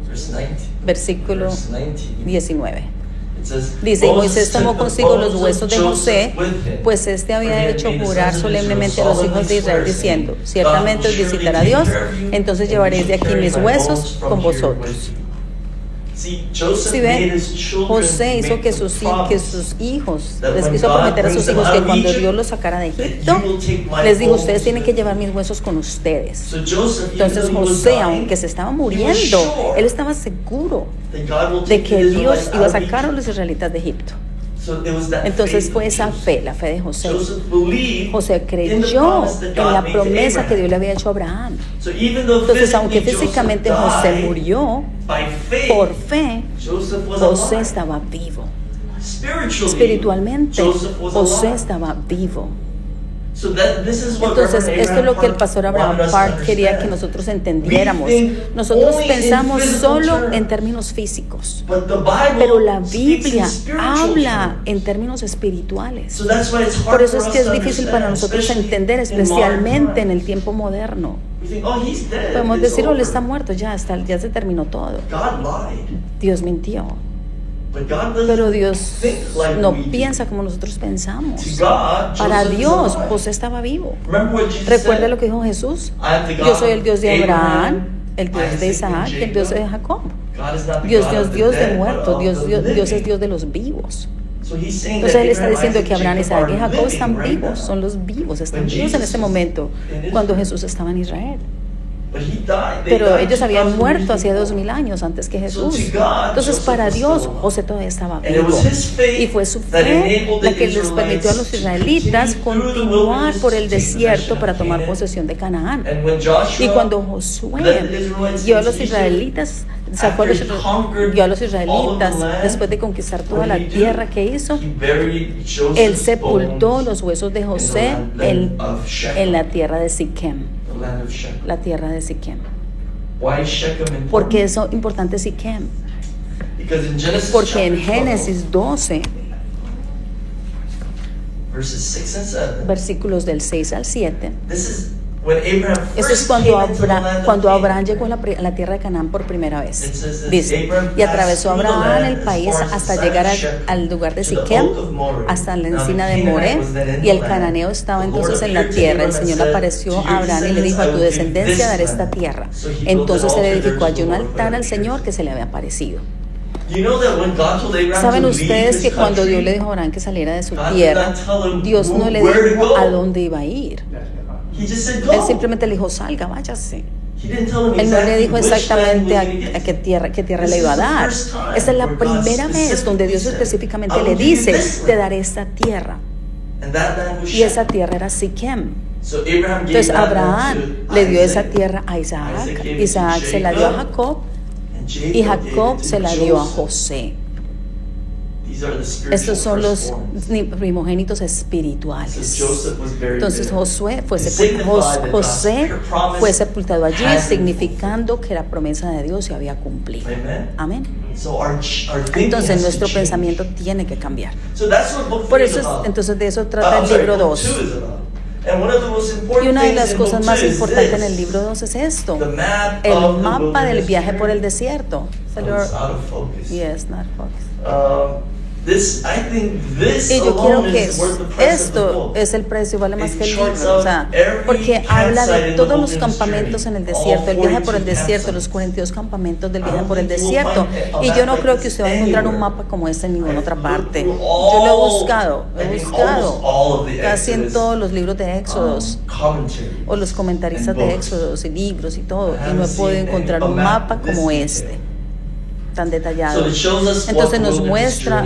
S2: verse 19.
S1: versículo
S2: Verse 19.
S1: 19.
S2: It
S1: Dice, y Moisés tomó consigo los huesos de José, pues éste había hecho jurar solemnemente a los hijos de Israel, diciendo, ciertamente os visitará Dios, entonces llevaréis de aquí mis huesos con vosotros. Si ve, José hizo que sus hijos, les quiso prometer a sus hijos que cuando Dios los sacara de Egipto, les dijo, ustedes tienen que llevar mis huesos con ustedes. Entonces José, aunque se estaba muriendo, él estaba seguro de que Dios iba a sacar a los israelitas de Egipto. Entonces fue esa fe, la fe de José. José creyó en la promesa que Dios le había hecho a Abraham. Entonces, aunque físicamente José murió, por fe, José estaba vivo. Espiritualmente, José estaba vivo. Entonces, esto es lo que el pastor Abraham Park quería que nosotros entendiéramos. Nosotros pensamos solo en términos físicos, pero la Biblia habla en términos espirituales. Por eso es que es difícil para nosotros entender, especialmente en el tiempo moderno. Podemos decir, él está muerto, ya se terminó todo. Dios mintió. Pero Dios no piensa como nosotros pensamos. Para Dios, José estaba vivo. Recuerda lo que dijo Jesús. Yo soy el Dios de Abraham, el Dios de Isaac, el Dios de Jacob. Dios de muertos. Dios es Dios de los vivos. Entonces él está diciendo que Abraham, Isaac y Jacob están vivos, son los vivos, están vivos en este momento, cuando Jesús estaba en Israel. Pero ellos habían muerto hacía 2000 años antes que Jesús. Entonces para Dios José todavía estaba vivo. Y fue su fe la que les permitió a los israelitas continuar por el desierto para tomar posesión de Canaán. Y cuando Josué dio a los israelitas, dio a los israelitas después de conquistar toda la tierra que hizo, él sepultó los huesos de José en la tierra de Siquem. La tierra de Siquem. ¿Por qué es importante Siquem? Porque en Génesis 12, versículos del 6 al 7, eso es cuando Abraham llegó a la tierra de Canaán por primera vez. Dice, y atravesó Abraham el país hasta llegar al lugar de Siquem, hasta la encina de More, y el cananeo estaba entonces en la tierra. El Señor le apareció a Abraham y le dijo, a tu descendencia daré esta tierra. Entonces se le edificó allí un altar al Señor que se le había aparecido. ¿Saben ustedes que cuando Dios le dijo a Abraham que saliera de su tierra, Dios no le dijo a dónde iba a ir? Él simplemente le dijo, salga, váyase. Él no le dijo exactamente a qué tierra le iba a dar. Esta es la primera vez donde Dios específicamente le dice, te daré esta tierra. Y esa tierra era Siquem. Entonces Abraham le dio esa tierra a Isaac. Isaac se la dio a Jacob y Jacob se la dio a José. Estos son los primogénitos espirituales. Entonces José fue sepultado allí, significando que la promesa de Dios se había cumplido. Amén. Entonces nuestro pensamiento tiene que cambiar. Por eso, entonces de eso trata el libro 2. Y una de las cosas más importantes en el libro 2 es esto: el mapa del viaje por el desierto. Yes, not focused. Y yo quiero que esto es el precio, vale más que el libro, o sea, porque habla de todos los campamentos en el desierto, el viaje por el desierto, los 42 campamentos del viaje por el desierto. Y yo no creo que usted va a encontrar un mapa como este en ninguna otra parte. Yo lo he buscado casi en todos los libros de Éxodos o los comentaristas de Éxodos y libros y todo, y no he podido encontrar un mapa como este, tan detallado. Entonces nos muestra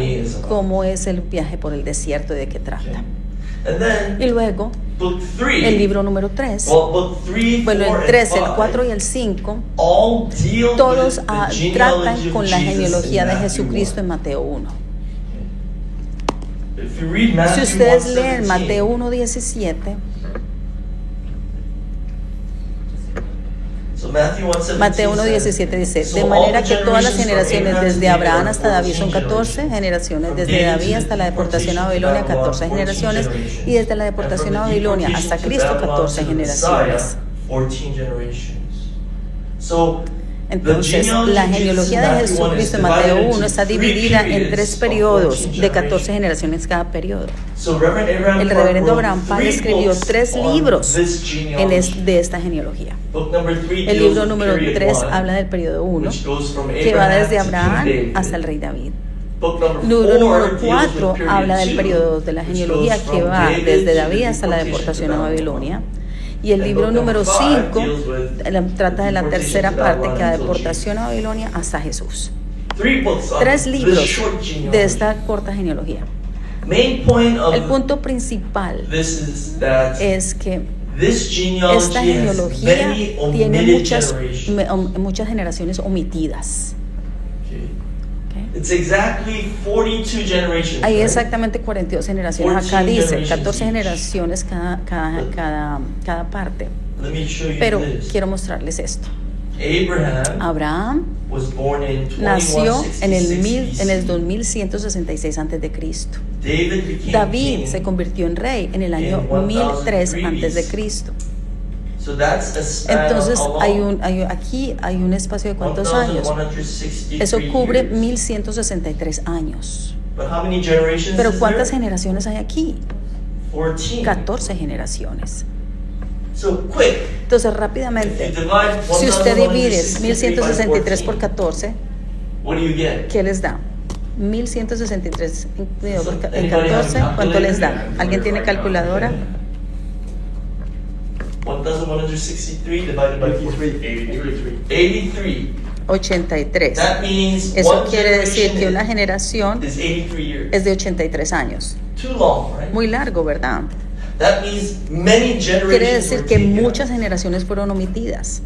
S1: cómo es el viaje por el desierto y de qué trata. Y luego el libro número 3, bueno, el 3, el 4 y el 5, todos tratan con la genealogía de Jesucristo en Mateo 1. Si ustedes leen Mateo 1:17, Mateo 1:17 dice, de manera que todas las generaciones desde Abraham hasta David son 14 generaciones, desde David hasta la deportación a Babilonia 14 generaciones, y desde la deportación a Babilonia hasta Cristo 14 generaciones. Entonces, la genealogía de Jesucristo en Mateo 1 está dividida en 3 periodos de 14 generaciones cada periodo. El reverendo Abraham Park escribió 3 libros de esta genealogía. El libro número 3 habla del periodo 1, que va desde Abraham hasta el rey David. El libro número 4 habla del periodo 2 de la genealogía, que va desde David hasta la deportación a Babilonia. Y el libro número 5 trata de la tercera parte, que la deportación a Babilonia hasta Jesús. 3 libros de esta corta genealogía. El punto principal es que esta genealogía tiene muchas generaciones omitidas. Hay exactamente 42 generaciones. Acá dice 14 generaciones cada parte. Pero quiero mostrarles esto. Abraham nació en el 2166 a.C. David se convirtió en rey en el año 1003 a.C. Entonces aquí hay un espacio de ¿cuántos años? Eso cubre 1163 años. Pero ¿cuántas generaciones hay aquí? 14 generaciones. Entonces rápidamente, si usted divide 1163 por 14, ¿qué les da? 1163 en 14, ¿cuánto les da? ¿Alguien tiene calculadora?
S2: 1163 divided by 83.
S1: 83. Eso quiere decir que una generación es de 83 años. Muy largo, ¿verdad? Quiere decir que muchas generaciones fueron omitidas.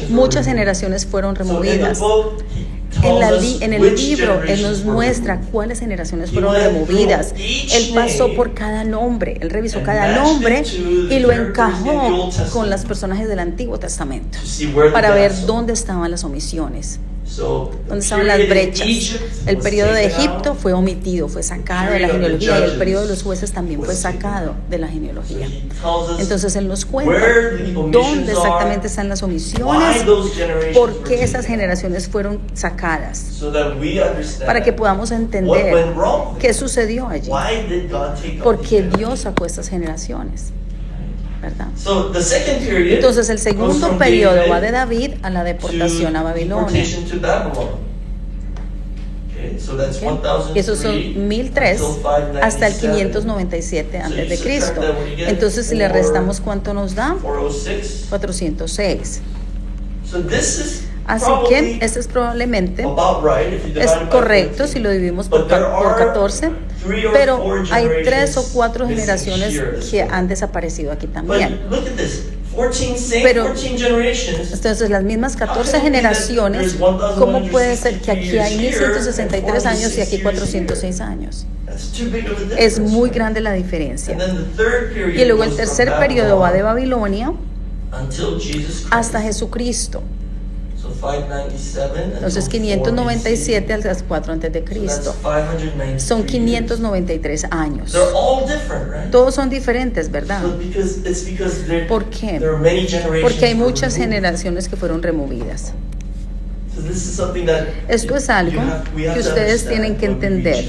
S1: Muchas generaciones fueron removidas. En el libro, Él nos muestra cuáles generaciones fueron removidas. Él pasó por cada nombre, Él revisó cada nombre y lo encajó con los personajes del Antiguo Testamento para ver dónde estaban las omisiones, dónde estaban las brechas. El periodo de Egipto fue omitido, fue sacado de la genealogía, y el periodo de los jueces también fue sacado de la genealogía. Entonces Él nos cuenta dónde exactamente están las omisiones, por qué esas generaciones fueron sacadas, para que podamos entender qué sucedió allí, por qué Dios sacó estas generaciones, ¿verdad? Entonces el segundo periodo va de David a la deportación a Babilonia. Y esos son 1003 hasta el 597 a.C. Entonces si le restamos, ¿cuánto nos da? 406. Así que este es probablemente correcto si lo dividimos por 14, pero hay 3 o 4 generaciones que han desaparecido aquí también. Pero entonces las mismas 14 generaciones, ¿cómo puede ser que aquí hay 1163 años y aquí 406 años? Es muy grande la diferencia. Y luego el tercer periodo va de Babilonia hasta Jesucristo. Entonces 597 al 4 antes de Cristo. Son 593 años. Todos son diferentes, ¿verdad? ¿Por qué? Porque hay muchas generaciones que fueron removidas. Esto es algo que ustedes tienen que entender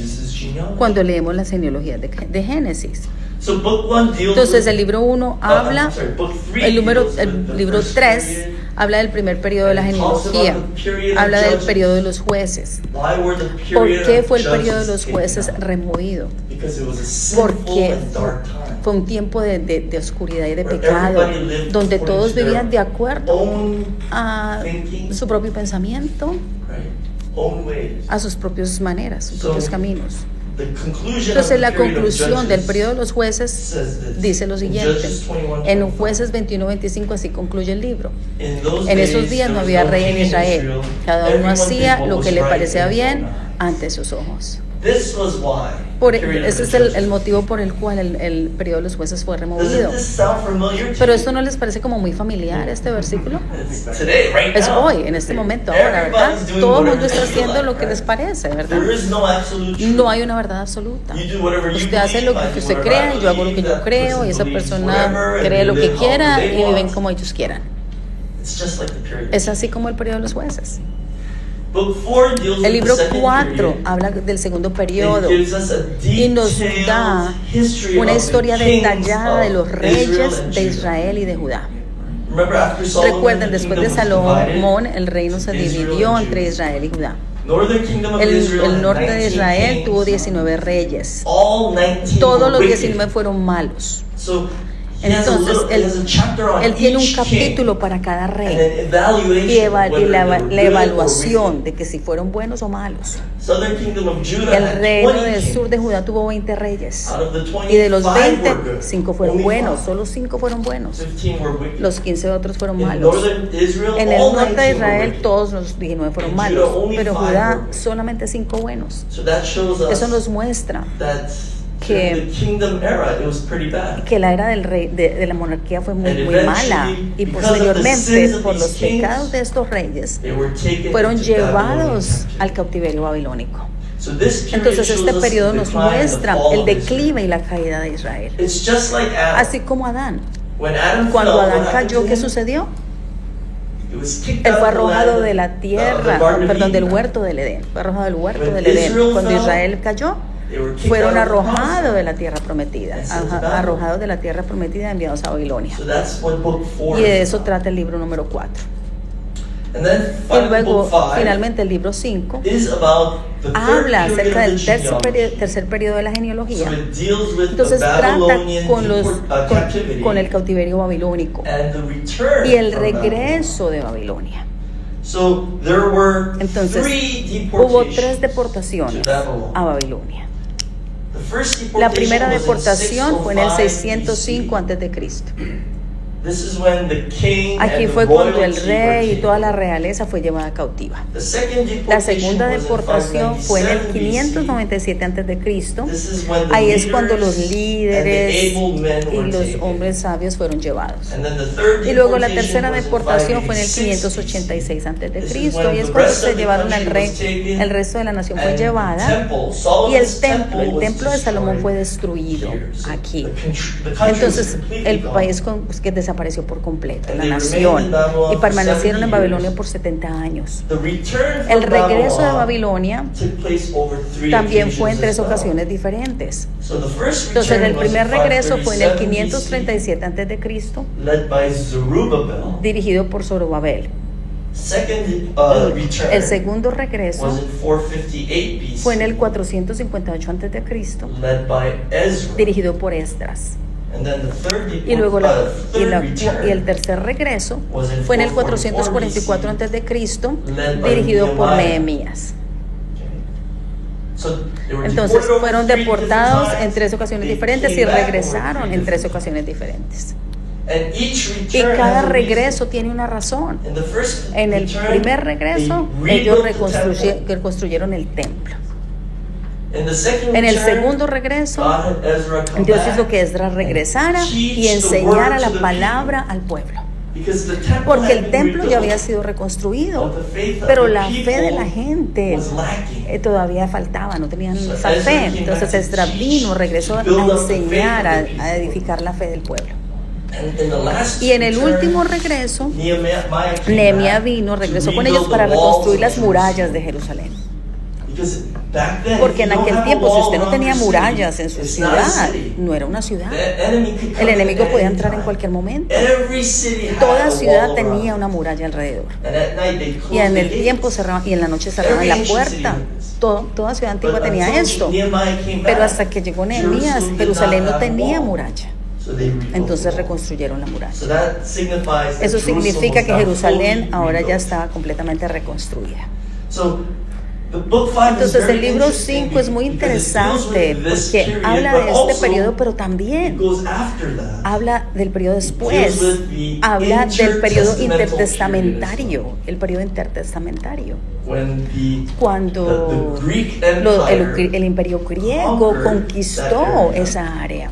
S1: cuando leemos las genealogías de Génesis. Entonces el libro 1 habla, el libro 3 habla del primer periodo de la genealogía, habla del periodo de los jueces. ¿Por qué fue el periodo de los jueces removido? Porque fue un tiempo de oscuridad y de pecado, donde todos vivían de acuerdo a su propio pensamiento, a sus propias maneras, sus propios caminos. Entonces la conclusión del periodo de los jueces dice lo siguiente: en Jueces 21-25 así concluye el libro. En esos días no había rey en Israel, cada uno hacía lo que le parecía bien ante sus ojos. Ese es el motivo por el cual el periodo de los jueces fue removido. Pero esto no les parece como muy familiar, este versículo. Es hoy, en este momento, ahora, ¿verdad? Todo el mundo está haciendo lo que les parece, ¿verdad? No hay una verdad absoluta. Usted hace lo que usted crea y yo hago lo que yo creo, y esa persona cree lo que quiera y viven como ellos quieran.
S2: It's just like the period.
S1: Es así como el periodo de los jueces.
S2: Book 4 deals with
S1: El libro
S2: the second
S1: 4
S2: period.
S1: habla del segundo periodo
S2: It gives us a
S1: y nos
S2: detailed
S1: da
S2: history
S1: una
S2: of the
S1: historia
S2: kings
S1: detallada de los
S2: of
S1: reyes
S2: Israel
S1: de
S2: and Judah.
S1: Israel y de Judá.
S2: Remember, after Solomon,
S1: Recuerden,
S2: the
S1: después de
S2: kingdom was divided.
S1: Salomón, el reino se
S2: Israel
S1: dividió
S2: and
S1: entre
S2: Judah.
S1: Israel y Judá.
S2: Northern kingdom of
S1: El
S2: Israel had
S1: norte de
S2: 19
S1: Israel
S2: kings.
S1: tuvo 19 reyes.
S2: All 19
S1: Todos los
S2: were wicked.
S1: 19 fueron malos.
S2: So he has a
S1: Entonces,
S2: little- he has a chapter on
S1: él tiene un
S2: each
S1: capítulo
S2: king,
S1: para cada
S2: and
S1: rey
S2: an evaluation
S1: y,
S2: of whether
S1: la
S2: they were good or
S1: evaluación
S2: wicked.
S1: de que si fueron buenos o malos.
S2: Southern kingdom of Judah
S1: El
S2: had
S1: reino
S2: 20
S1: del sur
S2: kings.
S1: de Judá tuvo 20 reyes.
S2: Out of the 25,
S1: Y de los 20,
S2: were good.
S1: 5 fueron
S2: Only
S1: buenos,
S2: five.
S1: solo 5 fueron buenos.
S2: 15 were wicked.
S1: Los 15 otros fueron
S2: In
S1: malos.
S2: northern Israel,
S1: En el
S2: all
S1: norte de
S2: 19 were
S1: Israel
S2: wicked.
S1: todos los 19 fueron
S2: In
S1: malos,
S2: Judah, only
S1: pero
S2: 5
S1: Judá
S2: were wicked.
S1: solamente 5 buenos.
S2: So that shows us
S1: Eso nos muestra
S2: that
S1: que-
S2: during the kingdom era, it was pretty bad.
S1: que la era del rey, de la monarquía fue muy,
S2: And
S1: muy mala
S2: eventually,
S1: y
S2: because of the
S1: posteriormente
S2: sins of
S1: por los
S2: these kings,
S1: pecados de estos reyes
S2: They were taken
S1: fueron
S2: into Babylonian
S1: llevados
S2: captivity.
S1: al cautiverio babilónico.
S2: So this period
S1: Entonces
S2: shows
S1: este
S2: us
S1: periodo
S2: the
S1: nos
S2: decline and the
S1: muestra
S2: fall
S1: el
S2: of Israel.
S1: declive y la caída de Israel.
S2: It's just like Adam.
S1: Así como Adán.
S2: When Adam
S1: Cuando
S2: fell,
S1: Adán
S2: what happened
S1: cayó,
S2: to
S1: ¿qué
S2: him?
S1: sucedió?
S2: He was kicked
S1: Él
S2: out
S1: fue
S2: of the
S1: arrojado
S2: land,
S1: de la
S2: the
S1: tierra,
S2: Garden of
S1: perdón, del
S2: Eden.
S1: huerto del Edén. Fue arrojado del huerto
S2: When
S1: del Edén.
S2: Israel
S1: Cuando
S2: fell,
S1: Israel cayó,
S2: They were kicked
S1: fueron
S2: out of the
S1: arrojados
S2: promised
S1: de la tierra prometida,
S2: And sent to Babylon.
S1: arrojados de la tierra prometida y enviados a Babilonia.
S2: So that's what book 4
S1: Y de
S2: is
S1: eso
S2: about.
S1: trata el libro número 4.
S2: And then
S1: Y
S2: finally,
S1: luego,
S2: book 5
S1: finalmente, el libro 5
S2: is about the third
S1: habla
S2: period
S1: acerca
S2: of
S1: del
S2: the genealogy.
S1: tercer periodo de la
S2: So
S1: genealogía.
S2: it deals with
S1: Entonces
S2: the
S1: trata
S2: Babylonian
S1: con
S2: captivity
S1: el cautiverio babilónico
S2: and the return
S1: y el
S2: from Babylon.
S1: regreso de Babilonia.
S2: So there were
S1: Entonces,
S2: 3
S1: hubo 3
S2: deportations
S1: deportaciones
S2: to Babylon.
S1: a Babilonia.
S2: The first
S1: La
S2: deportation
S1: primera
S2: was in
S1: deportación fue en el
S2: 605
S1: 605 a.C.
S2: This is when the king
S1: Aquí
S2: and
S1: fue
S2: the
S1: cuando el
S2: royalty
S1: rey
S2: were
S1: y
S2: king.
S1: toda la realeza fue llevada cautiva.
S2: The second
S1: La
S2: deportation
S1: segunda
S2: was in
S1: deportación fue en el
S2: 597
S1: 597 a.C.
S2: This is when the
S1: Ahí es cuando los
S2: leaders
S1: líderes
S2: and the able men
S1: y
S2: were
S1: los
S2: taken.
S1: hombres sabios fueron llevados.
S2: And then the third
S1: Y luego la
S2: deportation
S1: tercera
S2: was in
S1: deportación fue en el
S2: 586.
S1: 586 a.C.
S2: This is
S1: y
S2: when
S1: es
S2: the
S1: cuando
S2: rest
S1: se
S2: of the
S1: llevaron al
S2: country
S1: rey,
S2: was taken,
S1: el resto de la nación fue
S2: and the
S1: llevada
S2: temple,
S1: y el
S2: Solomon's
S1: templo
S2: was
S1: de Salomón fue
S2: destroyed
S1: destruido
S2: here. So
S1: aquí.
S2: the country was
S1: Entonces
S2: completely
S1: el
S2: gone.
S1: país que desapareció por completo,
S2: And
S1: la
S2: they
S1: nación,
S2: remained in Babylon
S1: y
S2: for
S1: permanecieron
S2: 70
S1: en Babilonia
S2: years.
S1: por 70 años.
S2: The return
S1: El
S2: from
S1: regreso de
S2: Babylon
S1: Babilonia
S2: took place over 3
S1: también fue en 3
S2: occasions as well.
S1: ocasiones diferentes.
S2: So the first
S1: Entonces
S2: return
S1: el
S2: was
S1: primer
S2: in
S1: regreso fue en el
S2: 537
S1: 537 a.C.,
S2: led by Zerubbabel.
S1: dirigido por Zorobabel.
S2: Second return
S1: El segundo regreso
S2: was in 458 BC,
S1: fue en el 458 a.C.,
S2: led by Ezra.
S1: dirigido por Esdras.
S2: And then the third
S1: Y luego
S2: return
S1: y el tercer regreso
S2: was in
S1: fue en el
S2: 444
S1: 444 a.C.,
S2: led by
S1: dirigido por
S2: Nehemiah.
S1: Nehemías.
S2: Okay. So they were
S1: Entonces
S2: deported over
S1: fueron
S2: 3 different
S1: deportados
S2: times.
S1: en 3 ocasiones
S2: They
S1: diferentes
S2: came
S1: y
S2: back over
S1: regresaron
S2: 3
S1: en 3
S2: different
S1: ocasiones diferentes.
S2: times. And each
S1: Y
S2: return
S1: cada
S2: has a
S1: regreso
S2: reason.
S1: tiene una razón.
S2: In the first
S1: En el
S2: return,
S1: primer regreso,
S2: they
S1: ellos
S2: rebuilt the temple.
S1: reconstruyeron el templo.
S2: In the second
S1: En el
S2: return,
S1: segundo regreso,
S2: God had Ezra come
S1: Dios
S2: back
S1: hizo que Esdras regresara
S2: and
S1: y
S2: teach the
S1: enseñara
S2: word
S1: la
S2: to the
S1: palabra
S2: people.
S1: al pueblo.
S2: Because the temple
S1: Porque
S2: had
S1: el
S2: been
S1: templo ya
S2: rebuilt,
S1: había sido reconstruido,
S2: but the faith of
S1: pero
S2: the
S1: la fe de la
S2: people
S1: gente
S2: was lacking.
S1: todavía faltaba, no tenían
S2: So
S1: esa
S2: Ezra
S1: fe.
S2: came
S1: Entonces
S2: back to
S1: Esdras
S2: teach,
S1: vino, regresó
S2: to
S1: a
S2: build up the
S1: enseñar,
S2: faith of the people.
S1: a edificar la fe del pueblo.
S2: And in the last
S1: Y en el
S2: return,
S1: último regreso,
S2: Nehemiah came
S1: Nehemías
S2: back
S1: vino,
S2: to
S1: regresó con
S2: rebuild
S1: ellos para
S2: the walls
S1: reconstruir
S2: of
S1: las murallas
S2: Jerusalem.
S1: de Jerusalén.
S2: Because back then,
S1: Porque
S2: if
S1: en
S2: you don't
S1: aquel
S2: have a
S1: tiempo, si
S2: wall
S1: usted no
S2: around
S1: tenía
S2: your city,
S1: murallas en su
S2: it's not a
S1: ciudad,
S2: city.
S1: no era una ciudad.
S2: The enemy could come
S1: El
S2: in
S1: enemigo
S2: at
S1: podía
S2: any
S1: entrar en
S2: time.
S1: cualquier momento.
S2: Every city had
S1: Toda
S2: a
S1: ciudad
S2: wall
S1: tenía
S2: around.
S1: una muralla alrededor.
S2: And at night they closed
S1: Y en
S2: the
S1: el tiempo
S2: gates.
S1: cerraban, y en la noche cerraban
S2: Every
S1: la
S2: ancient
S1: puerta.
S2: city had this.
S1: Toda ciudad antigua
S2: But
S1: tenía
S2: until
S1: esto.
S2: Nehemiah came
S1: Pero
S2: back,
S1: hasta que llegó Nehemías,
S2: Jerusalem did
S1: Jerusalén
S2: not
S1: no
S2: have a
S1: tenía
S2: wall.
S1: muralla.
S2: So they rebuilt the
S1: Entonces
S2: wall.
S1: reconstruyeron la muralla.
S2: So that signifies that
S1: Eso
S2: Jerusalem
S1: significa
S2: was
S1: que
S2: now
S1: Jerusalén
S2: fully
S1: ahora ya
S2: rebuilt.
S1: estaba completamente reconstruida.
S2: So the book 5 is
S1: Entonces el
S2: very
S1: libro
S2: interesting
S1: 5 es muy
S2: because it deals
S1: interesante
S2: with this
S1: porque
S2: period,
S1: habla
S2: but
S1: de este
S2: also
S1: periodo, pero
S2: it
S1: también
S2: goes after that.
S1: habla del periodo
S2: Deals
S1: después,
S2: with the
S1: habla del periodo
S2: intertestamental
S1: intertestamentario, el periodo intertestamentario,
S2: When
S1: cuando
S2: the Greek
S1: el
S2: Empire
S1: imperio griego
S2: conquered
S1: conquistó
S2: that area.
S1: esa área.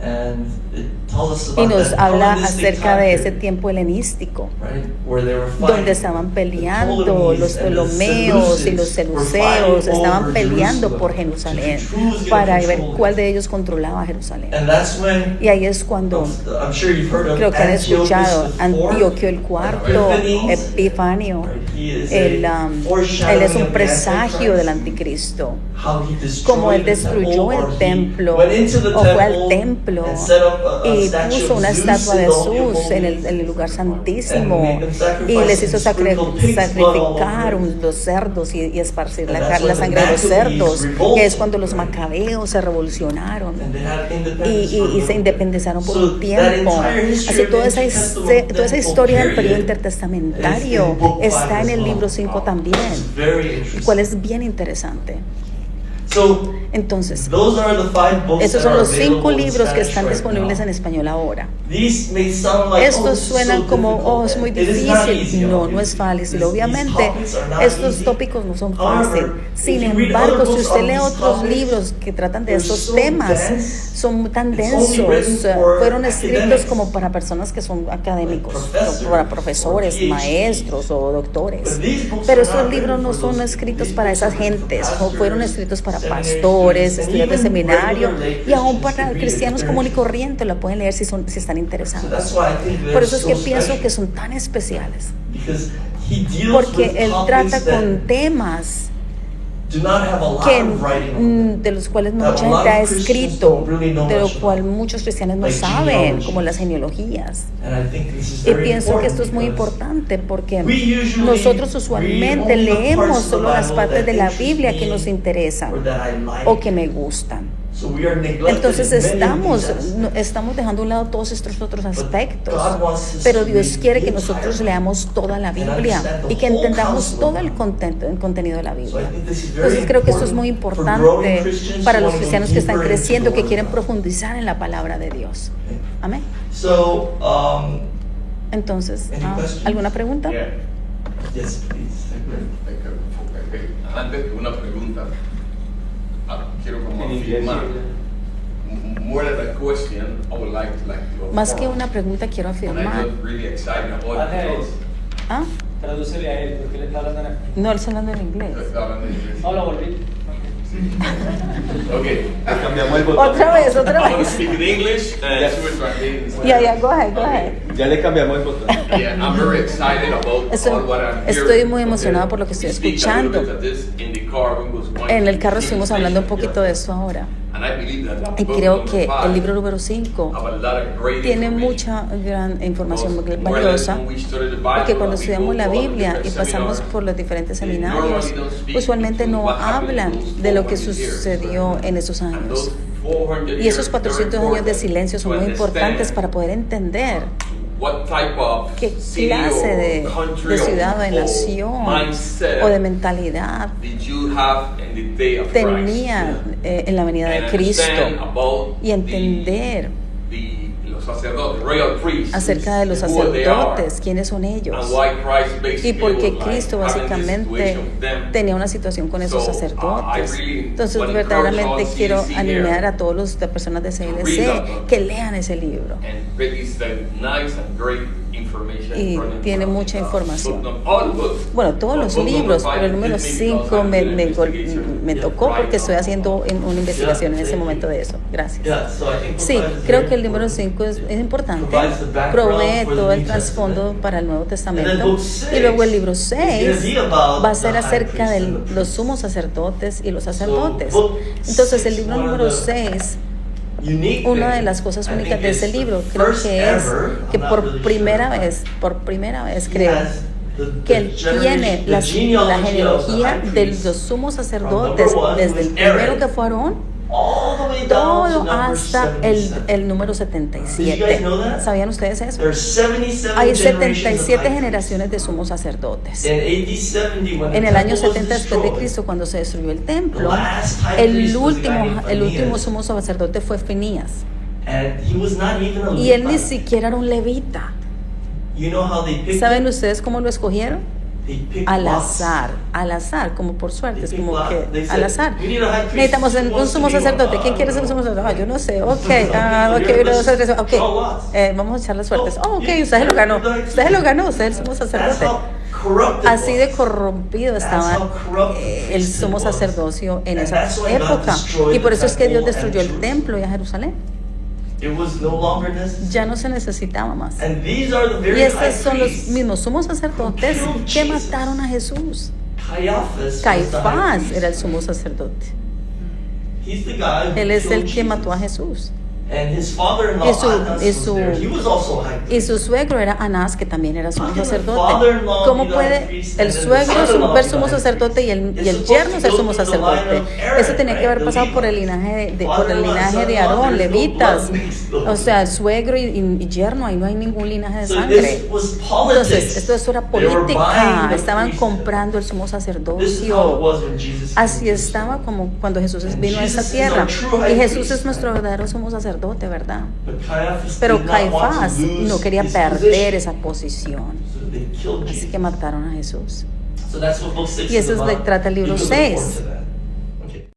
S2: And it tells us
S1: Y
S2: about
S1: nos
S2: that
S1: habla
S2: Hellenistic
S1: acerca de
S2: time
S1: ese
S2: period,
S1: tiempo helenístico,
S2: right? Where they were
S1: donde
S2: fighting.
S1: estaban
S2: The
S1: peleando
S2: Ptolemies
S1: los
S2: and the
S1: Ptolomeos y los
S2: Seleucids were
S1: Seleuceos,
S2: fighting
S1: estaban
S2: over
S1: peleando
S2: Jerusalem
S1: por
S2: to
S1: Jerusalén
S2: who's gonna
S1: para ver
S2: control
S1: cuál
S2: it.
S1: de ellos controlaba Jerusalén.
S2: And that's when,
S1: Y ahí es cuando
S2: I'm sure you've heard of
S1: creo que han escuchado
S2: Antiochus IV,
S1: Antioquio el cuarto,
S2: Epiphanes,
S1: Epifanio.
S2: right? He is
S1: Él,
S2: a
S1: él
S2: foreshadowing
S1: es un
S2: of the
S1: presagio del
S2: Antichrist.
S1: anticristo.
S2: How he destroyed
S1: Como él
S2: the
S1: destruyó
S2: temple,
S1: el
S2: or he
S1: templo,
S2: went into the
S1: o fue al
S2: temple
S1: templo
S2: and set up a
S1: y
S2: statue
S1: puso
S2: of
S1: una
S2: Zeus
S1: estatua de
S2: in the Holy of
S1: Zeus en
S2: Holies.
S1: el lugar santísimo
S2: And made them sacrifice
S1: y les hizo
S2: and sprinkle pig's blood all over
S1: sacrificar
S2: it.
S1: los cerdos y esparcir
S2: And
S1: la
S2: that's when
S1: sangre de los
S2: the
S1: cerdos,
S2: Maccabees revolted,
S1: que es cuando los
S2: right?
S1: macabeos se revolucionaron
S2: And they had independence for a
S1: y se
S2: little
S1: independizaron por
S2: bit.
S1: un
S2: So that
S1: tiempo.
S2: entire history
S1: Así
S2: of
S1: toda
S2: the
S1: esa,
S2: intertestamental
S1: toda esa historia del periodo
S2: period
S1: intertestamentario
S2: is in book
S1: está
S2: five
S1: en
S2: as
S1: el
S2: well.
S1: libro 5 también,
S2: It's very interesting.
S1: cual es bien interesante.
S2: So
S1: Entonces,
S2: those are the 5 books
S1: esos
S2: that
S1: son
S2: are
S1: los 5
S2: available in
S1: libros que
S2: Spanish
S1: están
S2: right
S1: disponibles
S2: now.
S1: en español ahora.
S2: These may sound like,
S1: Estos
S2: this is
S1: suenan
S2: so
S1: como,
S2: difficult.
S1: es muy
S2: It is not easy,
S1: difícil. No, no es
S2: obviously.
S1: fácil.
S2: These
S1: Obviamente,
S2: topics are not
S1: estos
S2: easy.
S1: tópicos no son
S2: However,
S1: fáciles. Sin
S2: if you read
S1: embargo,
S2: other
S1: si
S2: books
S1: usted
S2: on
S1: lee
S2: these
S1: otros
S2: topics,
S1: libros que tratan de
S2: they're
S1: estos
S2: so
S1: temas,
S2: dense.
S1: son tan
S2: It's only
S1: densos,
S2: written for
S1: fueron escritos
S2: academics.
S1: como para personas que son académicos,
S2: professors
S1: para profesores,
S2: or PhDs.
S1: maestros o doctores.
S2: But these books
S1: Pero
S2: are
S1: estos
S2: not
S1: libros
S2: written
S1: no
S2: for
S1: son
S2: those
S1: escritos
S2: people.
S1: para
S2: These
S1: esas
S2: books are written
S1: gentes,
S2: for
S1: o fueron
S2: pastors,
S1: escritos para
S2: seminary
S1: pastores,
S2: students, and
S1: estudiantes de
S2: even
S1: seminario,
S2: regular lay
S1: y aún
S2: Christians
S1: para
S2: to read it if
S1: cristianos
S2: they're
S1: común y
S2: interested.
S1: corriente la pueden leer si están
S2: So
S1: interesados.
S2: that's why I think they're
S1: Por eso es que
S2: so
S1: pienso
S2: special.
S1: que son tan especiales,
S2: Because he deals
S1: porque
S2: with
S1: él
S2: topics
S1: trata
S2: that
S1: con temas
S2: do not have a lot
S1: que,
S2: of writing on them.
S1: de los cuales
S2: That
S1: mucha
S2: a lot
S1: gente ha
S2: of Christians
S1: escrito,
S2: don't really know
S1: de lo
S2: much
S1: cual
S2: about.
S1: muchos cristianos no
S2: Like
S1: saben,
S2: genealogy.
S1: como las genealogías.
S2: And I think this is
S1: Y
S2: very
S1: pienso que esto
S2: important
S1: es muy
S2: because
S1: importante porque
S2: we usually
S1: nosotros
S2: read
S1: usualmente
S2: only the parts
S1: leemos
S2: of the
S1: solo las
S2: Bible
S1: partes
S2: that
S1: de la
S2: interest
S1: Biblia que
S2: me
S1: nos interesan
S2: or that I like.
S1: o que me gustan.
S2: So we are neglected
S1: Entonces
S2: in many of these aspects.
S1: estamos dejando a un lado todos estos otros aspectos.
S2: God wants us
S1: Pero
S2: to
S1: Dios
S2: read
S1: quiere
S2: the
S1: que
S2: entire
S1: nosotros
S2: Bible
S1: leamos toda la
S2: and
S1: Biblia
S2: understand the
S1: y que
S2: whole
S1: entendamos
S2: counsel
S1: todo
S2: of
S1: el
S2: God.
S1: contenido de la
S2: So I
S1: Biblia.
S2: think this is very
S1: Entonces creo que esto es muy
S2: important for growing
S1: importante
S2: Christians
S1: para
S2: who
S1: los
S2: want to go
S1: cristianos que están
S2: deeper into
S1: creciendo,
S2: the
S1: que
S2: Word
S1: quieren
S2: of God.
S1: profundizar en la palabra de Dios. Amén.
S2: So,
S1: Entonces,
S2: Any questions?
S1: ¿alguna pregunta?
S3: Yeah.
S2: yes, please.
S3: Antes de una pregunta, quiero como
S4: En inglés,
S3: afirmar.
S4: sí.
S3: More than a question, I would like to
S1: Más que
S3: affirm.
S1: una pregunta, quiero
S3: And I
S1: afirmar.
S3: got really excited about it
S4: Ajá,
S3: because
S1: ¿Ah?
S4: Tradúcele a él, porque él está hablando en español.
S1: No, él está hablando en inglés.
S3: estaba hablando en inglés.
S4: No, lo volví.
S3: Okay.
S5: Le cambiamos el botón.
S1: Otra vez,
S3: I'm
S1: otra
S3: gonna
S1: vez.
S3: speak in English and
S5: Yes.
S3: she will translate in Spanish.
S1: Yeah, go ahead, go ahead.
S5: Ya le cambiamos el botón.
S3: Yeah, I'm very excited about all what I'm
S1: Estoy
S3: hearing.
S1: muy emocionado por lo que estoy
S3: We speak a little
S1: escuchando.
S3: bit of this in the car when we was going
S1: En el
S3: to
S1: carro
S3: the
S1: estuvimos
S3: station.
S1: hablando un poquito de eso ahora.
S3: And I believe that
S1: Y
S3: book
S1: creo
S3: number
S1: que
S3: five
S1: el libro número 5
S3: have a lot of great
S1: tiene
S3: information.
S1: mucha gran información muy
S3: Because more or less
S1: valiosa,
S3: when we study the Bible,
S1: porque cuando
S3: we
S1: estudiamos
S3: go
S1: la
S3: to all the
S1: Biblia y
S3: different
S1: pasamos
S3: seminars,
S1: por los diferentes
S3: they
S1: seminarios,
S3: normally don't speak
S1: usualmente
S3: into
S1: no
S3: what happened in
S1: hablan
S3: those
S1: de lo que
S3: 400 years.
S1: sucedió en esos
S3: And
S1: años.
S3: those 400
S1: Y esos
S3: years
S1: 400
S3: are
S1: años de
S3: important
S1: silencio son
S3: to
S1: muy importantes
S3: understand
S1: para poder entender
S3: what type of
S1: qué
S3: city
S1: clase
S3: or country
S1: de ciudad o de
S3: or
S1: nación
S3: mindset
S1: o de mentalidad
S3: did you have in the day of
S1: tenía en la venida de
S3: And
S1: Cristo
S3: understand about
S1: y entender
S3: los sacerdotes, royal priests,
S1: acerca de los
S3: who they are,
S1: sacerdotes, quiénes son ellos,
S3: and why Christ
S1: y
S3: basically
S1: por qué
S3: was like
S1: Cristo
S3: having this
S1: básicamente
S3: situation with them.
S1: tenía una situación con esos
S3: So,
S1: sacerdotes.
S3: I really
S1: Entonces
S3: want to
S1: verdaderamente
S3: encourage all
S1: quiero
S3: CDC
S1: animar
S3: here
S1: a todos los personas de
S3: read
S1: CLC
S3: that book.
S1: que lean ese libro.
S3: And read this nice and great information
S1: Y
S3: from
S1: tiene
S3: the-
S1: mucha información.
S3: all the books.
S1: Bueno, todos los
S3: Book number
S1: libros,
S3: five
S1: pero el número
S3: hit me
S1: 5
S3: because I'm doing
S1: me
S3: investigation
S1: tocó
S3: right
S1: porque
S3: now.
S1: estoy haciendo una investigación en ese
S2: thank you.
S1: momento de eso. Gracias.
S2: Yeah, so I think book
S1: Sí,
S2: five is
S1: creo
S2: very
S1: que el número
S2: important.
S1: 5 es importante,
S2: Provides the background
S1: provee
S2: for the
S1: todo el
S2: New
S1: trasfondo
S2: Testament.
S1: para el Nuevo
S2: And then
S1: Testamento.
S2: book six
S1: Y luego el libro
S2: is
S1: 6
S2: gonna be about
S1: va a ser
S2: the high
S1: acerca de
S2: priest and the
S1: los
S2: priests.
S1: sumos sacerdotes y los sacerdotes.
S2: book
S1: Entonces el
S2: six,
S1: libro
S2: one of
S1: número
S2: the
S1: 6,
S2: Unique
S1: una de
S2: thing,
S1: las cosas
S2: I
S1: únicas
S2: think
S1: de ese
S2: it's the
S1: libro creo
S2: first
S1: que es
S2: ever,
S1: que
S2: I'm not
S1: por
S2: really
S1: primera
S2: sure,
S1: vez
S2: he
S1: creo
S2: has
S1: que él tiene
S2: the
S1: la
S2: genealogy of the
S1: genealogía
S2: high
S1: de
S2: priest
S1: los sumos
S2: from
S1: sacerdotes,
S2: number one,
S1: desde
S2: who
S1: el
S2: is
S1: primero
S2: Aaron,
S1: que fue Aarón,
S2: all the way down to
S1: todo
S2: number
S1: hasta
S2: 77.
S1: el número
S2: Did you
S1: 77.
S2: guys know that?
S1: ¿Sabían ustedes eso?
S2: There's 77
S1: Hay
S2: generations of
S1: 77
S2: high
S1: generaciones de sumos sacerdotes.
S2: priests. In AD 70, when the
S1: En el año
S2: temple was
S1: 70 después de
S2: destroyed,
S1: Cristo, cuando se destruyó el
S2: the
S1: templo,
S2: last high priest
S1: el
S2: was a guy named
S1: último
S2: Phinehas.
S1: sumo sacerdote fue Finías.
S2: And he was not even a
S1: Y él ni
S2: Levite.
S1: siquiera era un levita.
S2: You know how they picked
S1: ¿Saben
S2: him?
S1: ustedes cómo lo escogieron?
S2: He picked
S1: al
S2: lots.
S1: azar, como por suerte, es
S2: He
S1: como
S2: picked lots. They
S1: que
S2: said,
S1: al azar.
S2: "We need a high priest.
S1: Necesitamos
S2: Who
S1: un
S2: wants to
S1: sumo
S2: be one?"
S1: sacerdote. ¿Quién quiere ser un sumo sacerdote? Yo no sé. Ok, quiero ser eso. Ok, vamos a echar las suertes. Oh, ok, usted se lo ganó. Usted se lo ganó, usted es el sumo
S2: That's
S1: sacerdote.
S2: how corrupt it
S1: Así de
S2: was.
S1: corrompido estaba
S2: That's how corrupt the
S1: el
S2: priesthood
S1: sumo
S2: was.
S1: sacerdocio en
S2: And
S1: esa
S2: that's why God
S1: época.
S2: destroyed
S1: Y por eso es que Dios
S2: the
S1: destruyó el
S2: temple and
S1: templo y a Jerusalén.
S2: It was no longer necessary.
S1: Ya no se necesitaba más.
S2: And these are the very
S1: Y estos
S2: high
S1: son los
S2: priests.
S1: mismos sumos sacerdotes
S2: who killed
S1: que
S2: Jesus.
S1: mataron a Jesús.
S2: Caiaphas was the
S1: Caifás
S2: high priest.
S1: era el sumo sacerdote.
S2: He's the guy who
S1: Él es el
S2: killed
S1: que mató a
S2: Jesus.
S1: Jesús.
S2: And his father-in-law
S1: Y su-
S2: Annas
S1: y
S2: was
S1: su-
S2: there. He was also high priest.
S1: Y su suegro era Anás, que también era sumo
S2: How can the
S1: sacerdote.
S2: father-in-law
S1: ¿Cómo
S2: be the high
S1: puede
S2: priest
S1: el
S2: and then the
S1: suegro
S2: son-in-law
S1: ser
S2: be
S1: sumo
S2: the high
S1: sacerdote y el
S2: priest? It's
S1: yerno
S2: supposed
S1: ser
S2: to
S1: sumo
S2: go through the line
S1: sacerdote?
S2: of Aaron,
S1: Eso tenía que haber
S2: right?
S1: pasado
S2: The
S1: por el
S2: Levites.
S1: linaje de
S2: Father-in-law,
S1: Aarón,
S2: son-in-law, there's no
S1: levitas.
S2: blood mixed up.
S1: O sea, el suegro y yerno, ahí no hay ningún linaje de
S2: So
S1: sangre.
S2: this was
S1: Entonces,
S2: politics.
S1: esto era
S2: They were buying
S1: política.
S2: the
S1: Estaban
S2: priesthood.
S1: comprando el sumo
S2: This is how it
S1: sacerdocio.
S2: was when Jesus came
S1: Así
S2: to this
S1: estaba
S2: world.
S1: como cuando Jesús
S2: And
S1: vino a esta
S2: Jesus is
S1: tierra.
S2: our true high
S1: Y Jesús
S2: priest.
S1: es nuestro verdadero sumo sacerdote, ¿verdad?
S2: But Caiaphas
S1: Pero
S2: did not want to
S1: Caifás
S2: lose
S1: no quería
S2: his
S1: perder
S2: position.
S1: esa posición.
S2: So they killed
S1: Así
S2: Jesus.
S1: que mataron a Jesús.
S2: So that's what book 6
S1: Y eso
S2: is
S1: es de
S2: about.
S1: trata el libro
S2: He was looking
S1: 6.
S2: forward to that.